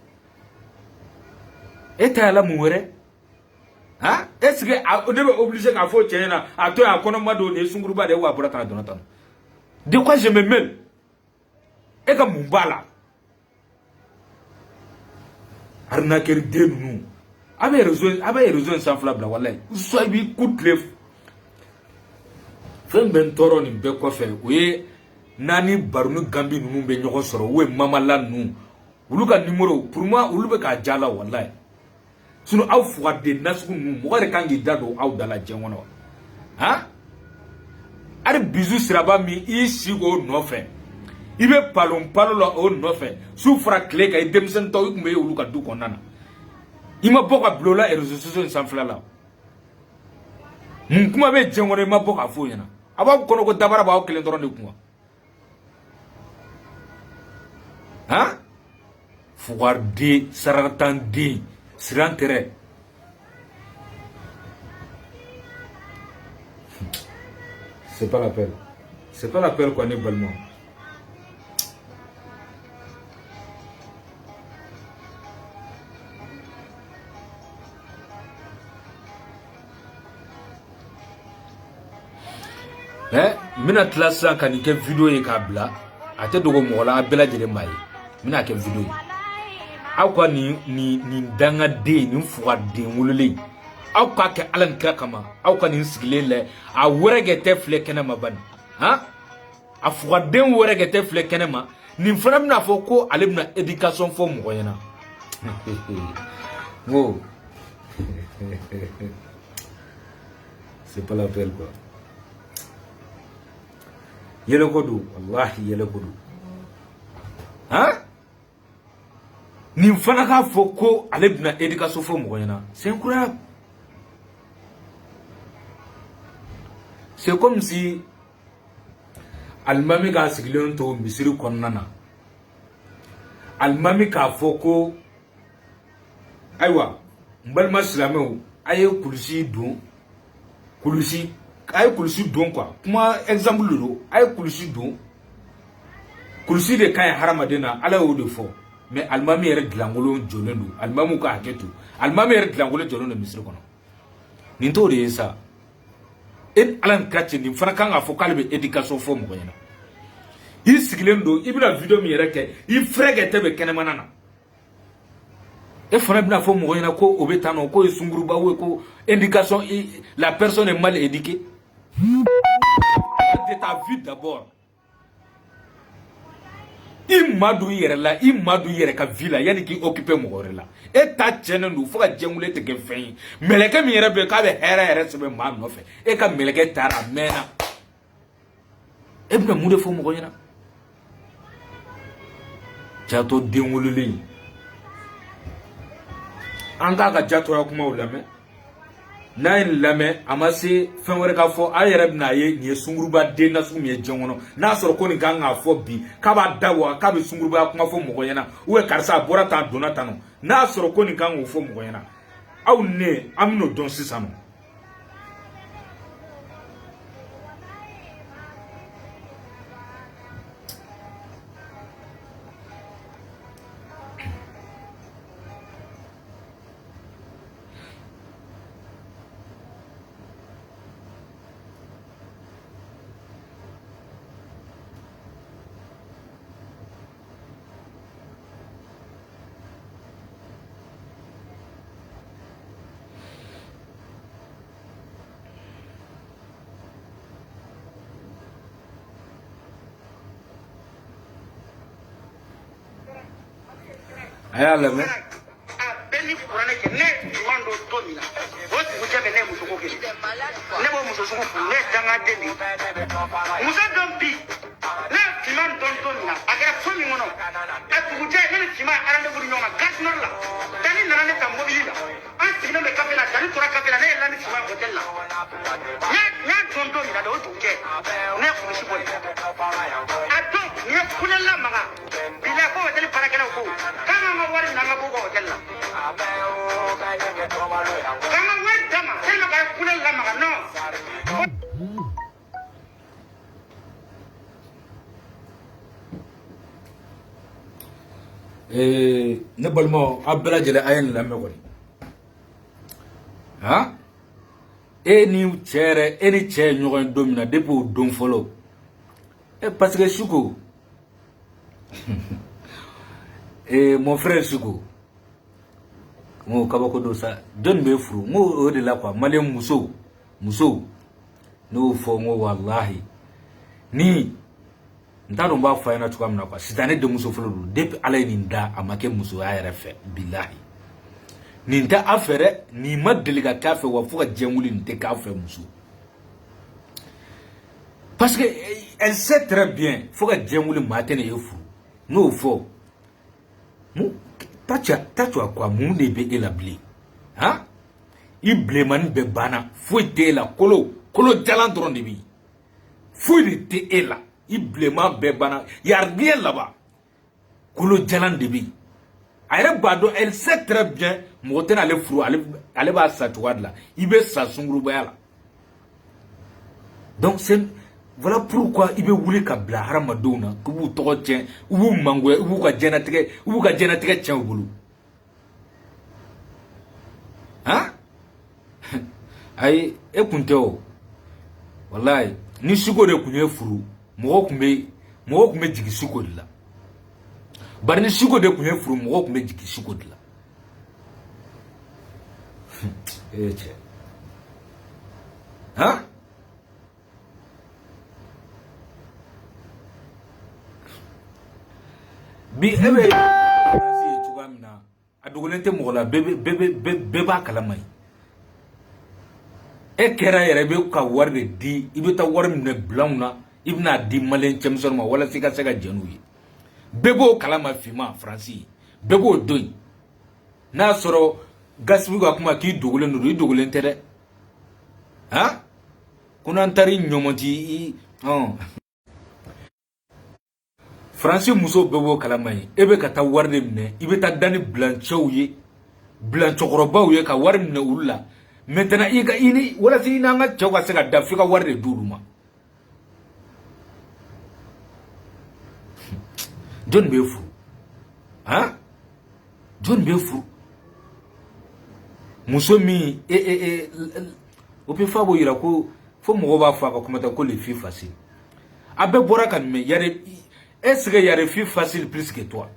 eta la muwere ha est-ce que on est obligé ka fo chena a to ya konoma do ne sunguruba de wa bura kana dona tan de quoi je me mêle e ka mumbala arna ker de nu abe raison sans flabla wallahi so bi coup de fen ben toro ni be ko fe we nani barunu gambi nunu be nyoko soro we mamala nu ulu ka numéro pour moi ulu be ka jala wallahi sunu aw fuwa de nasku nu mo re kangi dado aw dala jengono ha ari bizu siraba mi isi go no fe ibe palon palola o no fe sufra clé ka demsen to ku me ulu ka du konana ima boka blola e réseaux sociaux sans flala kuma be jengono ma boka fo yana aba kono ko dabara ba o kelen doron de kuma hein fugar de saratan de sirantere c'est pas la peine qu'on est balmo mina classe kan ke video e kabla ate dogo mola bela jere mai mina ke video akwa ni danga de ni fuwa de ngulule akwa ke alan kra kama akwa ni sigilele a werege te fle kena maban ha a fuwa de werege te fle kena ma ni fram na foko alibna education fo mo yana mo c'est pas la peine quoi yele kodu wallahi yele kodu ha ni fana ka foko alibna education fo mo yana c'est incroyable c'est comme si almami ka sigilon to misiri konnana almami ka foko aywa mbalma islameu aye kulisi don kulisi ay kulisi don quoi kuma exemple lo ay kulisi don kulisi de kay haramadena ala o de fo mais almami yere glangolo jolendo almamu ka haketu almami yere glangolo jolendo misiri kono ni to de ça et alan kratche ni fana kanga fo kalbe education fo mo yana il sigilendo ibina video mi yere ke il frege tebe kenemanana e fana bina fo mo yana ko obetano ko sunguru bawe ko indication la personne est mal éduquée de ta vie d'abord imadu yere ka villa yani ki occuper mo gorela e ta chene no fo ka jengule te ke fen meleke mi yere be ka be here sebe ma no fe e ka meleke tara mena e bina mu de fo mo gorela jato dengulule anga ka jato ya kuma ulame n'a ye lamɛn a ma se fɛn wɛrɛ k'a fɔ a yɛrɛ bɛna ye nin ye sunguruba den nasugu min ye diɲɛ kɔnɔ n'a sɔrɔ ko nin kan k'a fɔ bi k'a b'a da wa k'a bɛ sunguruba kuma fɔ mɔgɔ ɲɛna karisa a bɔra tan a donna tan nɔ n'a sɔrɔ ko nin kan k'o fɔ mɔgɔ ɲɛna aw ne an bɛn'o dɔn sisan nɔ. Aya lame beni kurane ke ne mando to mina o tu jabe ne muso ko ke ne bo muso ko ne tanga deni muso dompi ne timan don to mina aga to mi ngono e tu je ne tima arande buri nyoma gasnor la tani nana ne tam mobili la an tigna me kafe la tani tora kafe la ne la ni tima hotel la nya don to mina do tu je ne ko si boli ato ne kuna la maga bila ko hotel para kana ko kama ma wari nanga ko hotel la kama wari dama selma ka kuna la maga no ne balmo abela jele ayen la me woni ha ni chere eni che nyogon domina depo don follow parce que Suko mon frère Suko mo kabako do sa don be furu mo o de la quoi malien muso no fo mo wallahi ni ndaro mba fa yana tukam na kwa sitane de muso fulu depuis ala ni nda amake muso ya refe billahi ni nda afere ni madeliga kafe wa fuka jenguli nte kafe muso parce que elle sait très bien fuka jenguli matene yefu no fo mu tacha kwa mu ne be elabli ha i bleman be bana fo te la kolo jalan dron de bi fo te ela i blema bebana ya rien là-bas kolo jalan de bi ayre bado elle sait très bien motena le fru ale ba sa tuwadla ibe sa sunguru bayala donc c'est voilà pourquoi ibe wuli ka bla haramadona ku bu to tien ubu mangwe ubu ka jenatike tien bulu hein ay ekunteo wallahi ni Suko de kunye furu mo kumbe jigi Suko de la bari ni Suko de kunye furu mo kumbe jigi Suko de la che ha bi ebe si tugamna adugolente mo la bebe ba kalamai kera yere be ka warde di ibe ta war mine blauna ibna di malen chemson ma wala sika sega jenuyi bebo kalama fima franci bebo doy na soro gasbi ga kuma ki dogole nuru dogole tere ha kuna ntari nyomoti franci muso bebo kalama yi ebe ka ta warde mine ibe ta dani blanchouye blanchokorobaouye ka war mine ulla maintenant iga ini wala si nanga choka sega dafika warde duruma John Befu hein John Befu musomi opi fabo ira ko fo mo ba fa ka komata ko les filles faciles abe bora kan me yare est-ce que yare filles faciles plus que toi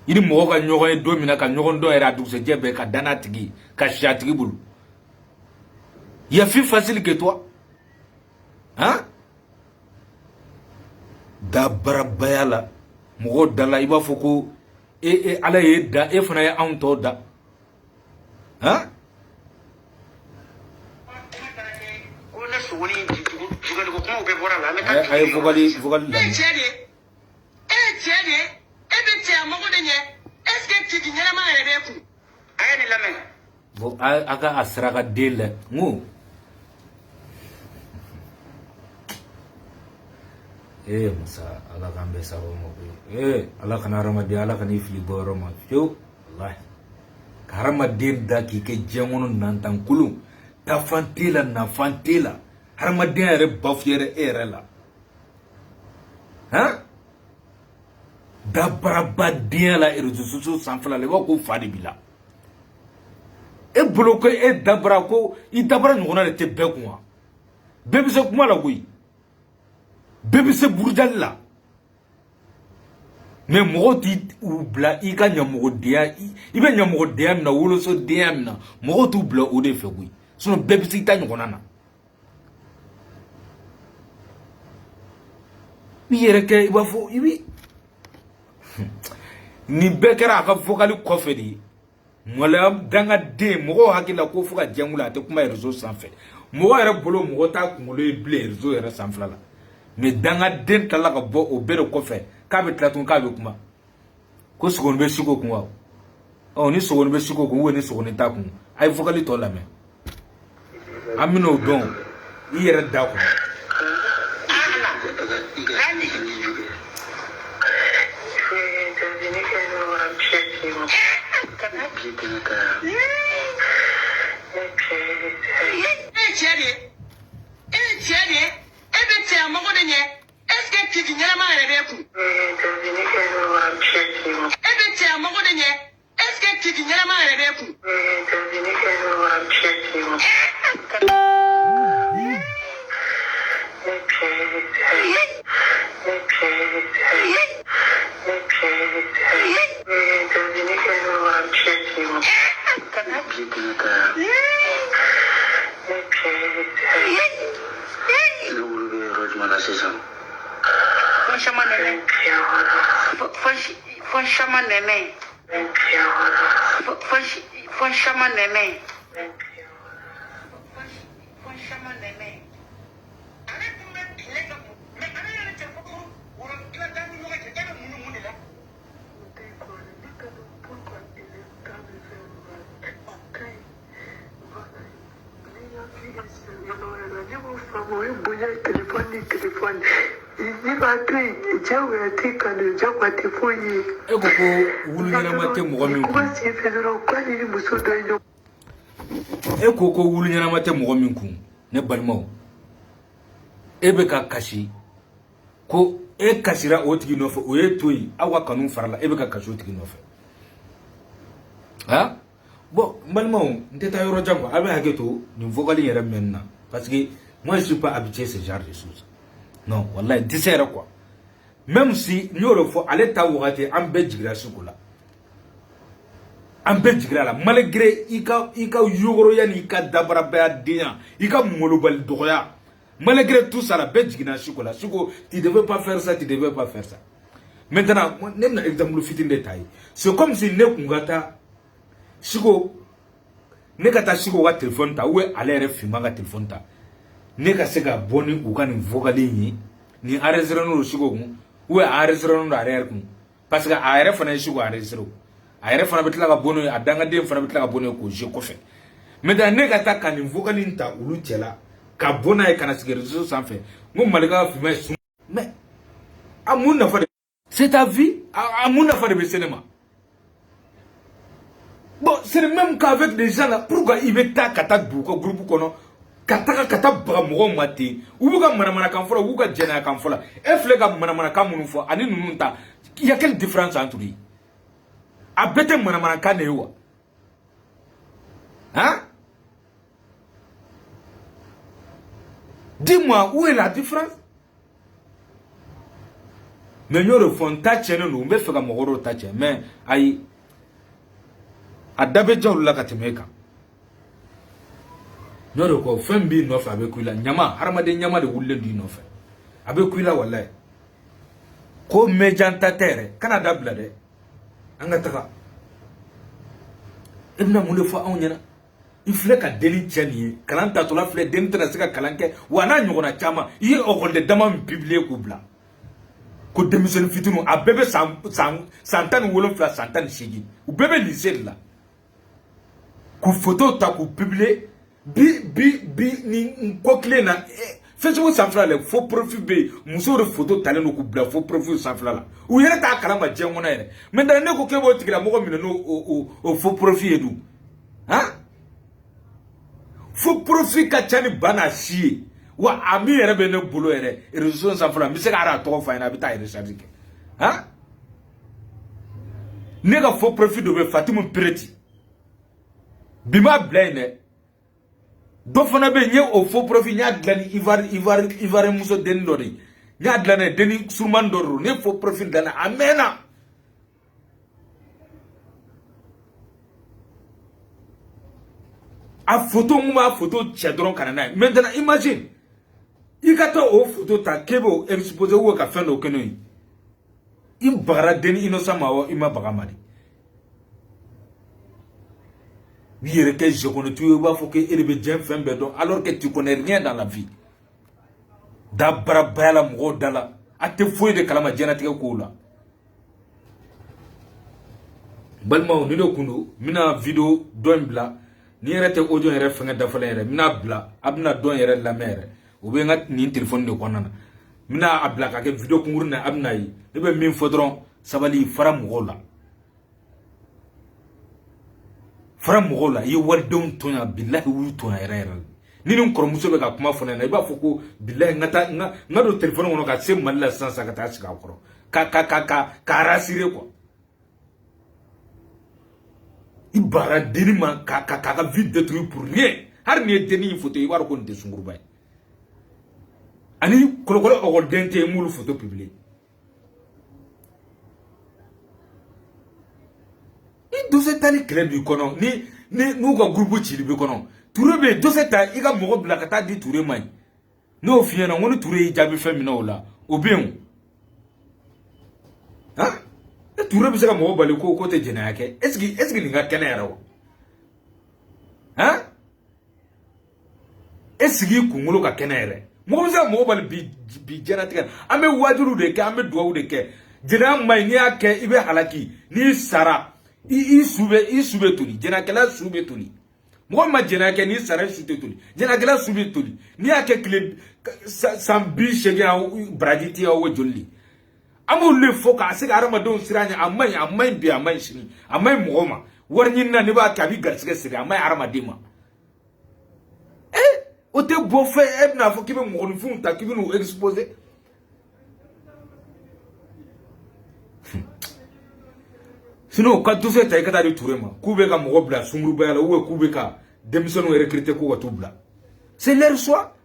il mo ga nyogo e domina ka nyogo ndo era dugse jebe ka danatigi ka shatigi bulu ya filles faciles que toi hein da barabayala mo dala iba foko ala ye da fana ya anto da hein ay vogali la est-ce que tu dis nyama rebeku ayani lamen bon aka asraka dele ngo musa ala kambe sabo mo ala kana ramadi ala kana ifli boro ma yo wallahi haramadin da ki ke jengono nantan kulum ta fantila na fantila haramadin yare bafyere erela ha da baraba dia la eruzusu sanfala le ko fadi bila e bloqué e dabra ko I dabra ngona le te bekwa bebe se kuma la koyi bebe se burjalla mais mogo ti ubla I ka nyamogo dia ibe nyamogo dia na wolo so dia na mogo tu ubla o de fe koyi sono bebe se ta ngona na mi yere ke iba fo ibi ni bekera ka fokali kofe di mola danga de mogo hakila ko fuka jangula te kuma rezo sanfɛ mogo yɛrɛ bolo mogo ta kungolo ye ble rezo yɛrɛ sanfɛla la mais danga den tala ka bɔ o bere kɔfɛ k'a bɛ tila tun k'a bɛ kuma ko sogoni bɛ siko kun wa ni sogoni bɛ siko kun ni sogoni ta kun a ye fokali tɔ lamɛn an bɛna o dɔn I yɛrɛ da kun Koko wulu ɲanama tɛ mɔgɔ min kun ne balimaw e bɛ ka kasi ko e kasira o tigi nɔfɛ o ye to yi aw ka kanu farala e bɛ ka kasi o tigi nɔfɛ ha bon balimaw n tɛ taa yɔrɔ jan quoi a bɛ hakɛ to nin vocal yɛrɛ mɛn na parce que moi je suis pas habitué ce genre de choses non wallahi n tɛ se yɛrɛ quoi même si n y'o de fɔ ale ta wagati an bɛɛ jigira suko la an bɛɛ jigira la malgré I ka yogoroya ni I ka dabarabaya denya I ka molobali dɔgɔya malgré tout ça la bɛɛ jiginna suko la suko tu devais pas faire ça tu devais pas faire ça maintenant ne bɛna exemple fitini de ta ye c'est comme si ne kun ka taa suko ne ka taa suko ka téléphone ta ou ale yɛrɛ finman ka téléphone ta ne ka se ka bɔ ni u ka nin vocal ye ni enregistré n'o suko kun ou enregistré n'o ale yɛrɛ kun parce que a yɛrɛ fana ye suko enregistré a yɛrɛ fana bɛ tila ka bɔ n'o ye a dangaden fana bɛ tila ka bɔ n'o ye k'o jeu kɔfɛ maintenant ne ka taa ka nin vocal in ta olu cɛla ka bɔ n'a ye ka na sigi réseau sanfɛ n ko Malika ka finman ye sun mais a mun nafa de c'est ta vie a mun nafa de bɛ se ne ma bon c'est le même qu'avec les gens là pourquoi il bɛ taa ka taa don u ka groupe kɔnɔ ka taa baga mɔgɔw ma ten u b'u ka manamanakan fɔ la u b'u ka jɛnɛyakan fɔ la e filɛ ka manamanakan minnu fɔ ani ninnu ta il y a quelle différence entre eux a bɛɛ tɛ manamanakan de ye wa hein dis-moi où est la différence mais n y'o de fɔ n ta tiɲɛnen don n bɛ fɛ ka mɔgɔ dɔw ta tiɲɛ mais ayi a da bɛ ja olu la ka tɛmɛ e kan n y'o de fɔ fɛn b'i nɔfɛ a bɛ ku I la ɲama hadamaden ɲama de wulilen don I nɔfɛ a bɛ ku I la walayi ko mɛjan ta tɛ yɛrɛ kana dabila dɛ an ka taga e bɛna mun de fɔ anw ɲɛna I filɛ ka deni cɛ nin ye kalan tatɔla filɛ deni tɛna se ka kalan kɛ wa n'a ɲɔgɔnna caman I ye ɔkɔliden dama min publier k'u bila ko denmisɛnnin fitininw a bɛɛ bɛ san 17 san 18 u bɛɛ bɛ lycée de la ku photo ta ku publier bi ni ko clé na Facebook sanfla le faux profil be muso de photo talen no ku bla faux profil sanfla la u yere ta kala ma je ngona yere maintenant ne ko kebo tigila mo ko mine no o faux profil edu hein faux profil ka chani bana shi wa ami yere be ne bulo yere réseau sanfla mi se ka ara to fa ina bi ta recharge ke hein ne ka faux profil do be Fatima Pireti bima blaine do fana be nye o faux profil nya glani ivar muso den dori nya glane deni surman doro ne faux profil dana amena a photo muma photo chedron kanana maintenant imagine ikata o photo ta kebo exposé wo ka fendo kenoi im bara deni innocent mawo ima bagamadi oui, que je connais, tu vois, faut que il be bien fait, alors que tu connais rien dans la vie. D'abra bala mgo dala, a te fouille de kalama djenati koula. Balma ni do kundu, mina vidéo don bla, ni rete audio yere fenga dafala yere, mina bla, abna don yere la mere, ou bien ni téléphone de konana. Mina abla ka ke vidéo kungurna abna yi, be min fodron sabali faram gola. Faram mogola yi wardon tonya billahi wu tonya yere ni nun koromuso be ka kuma fona na iba foko billahi nga do telephone wono ka se malla sansa ka ta sika koro ka rasire ko ibara denima ka vide détruit pour rien har ni deni photo yi war ko nte sungurbay ani kolokolo o dente mulu photo publier dossier tali club du kono ni nous ka groupe ci bi kono touré be dossier ta iga mogo bla ka ta di touré may no fiye na ngoni touré jabi femina wala o bien ha touré be saka mogo bali ko te jena yake est-ce que ni nga kene yarawo ha est-ce que ku ngolo ka kene yare mogo saka mogo bali bi jena tika ame wajuru de ke ame duwa de ke jena may ni yake ibe halaki ni sara I sube tuli jena kala sube tuli mo ma jena ke ni sara sube tuli jena kala sube tuli ni ake kle sambi shege bragiti o jolli amul le foka se arama don siranya amay bi amay shini amay mo ma warni na ni ba ka bi garsige sire amay arama dima o te bo fe ebna fo kibe mo ni fun ta kibe no exposer sinon quand tout ça ta ikata di touré ma kube ka mogo bla sunguru bayala ou kube ka démission recruter ko to bla c'est leur choix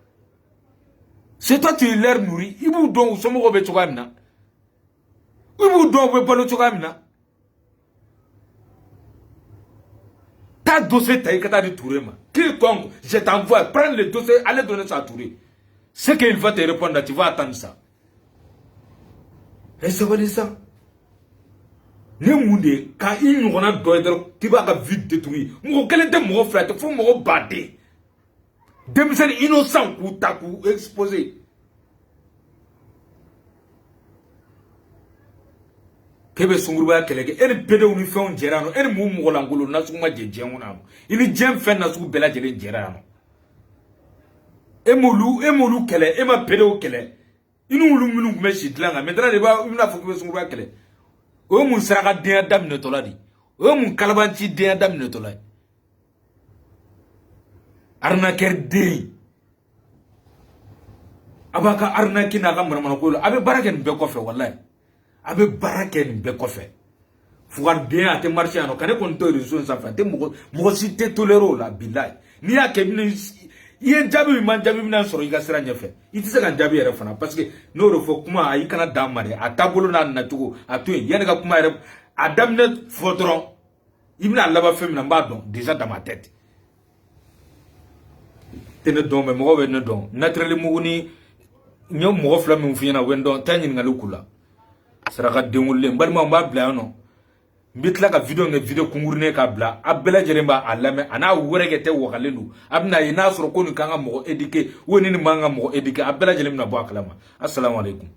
c'est toi tu leur nourris ibu don so mogo be tukamna ibu don be balo tukamna ta dossier ta ikata di touré ma quiconque je t'envoie prendre le dossier allez donner ça à Touré ce qu'il va te répondre tu vas attendre ça et c'est pas ça ne munde ka inyugona doidro tiba ka vide détruit mo kele de mo frère fo mo bade demisen innocent ku taku exposé kebe sungurba keleke en pedo ni fon jerano en mu mo langolo na suma jejenuna ini jem fen na su bela jere jerano emolu kele ema pedo kele inu lu minu meshi tlanga maintenant de ba ina fo kebe sungurba kele o mun saraka den damne toladi o mun kalabanci den damne toladi arnaqueur den abaka arnaki na ga marmana ko abe barake ni be ko fe wallahi abe barake ni be ko fe fugar den ate marché ano kane kon to réseau sa fa te mo si te tolero la billahi ni ya ke ni yen jabi man jabi nan soro iga sira nyefe itise kan jabi yere fana parce que no ro fo kuma ay kana damare atabulu nan na tugo atu yen ga kuma yere adamne fotron ibna laba femina mbadon déjà dans ma tête tene don me mo ne don naturellement muguni nyom mo fla mi fina wendo tanyin ngalukula saraka dengulle mbalma mbabla no bitla ka video kungurne ka bla abela jeremba alame ana wurege te wokalelu abna ina soro ko ni kanga mo edike woni ni manga mo edike abela jeremna bo aklama assalamu alaikum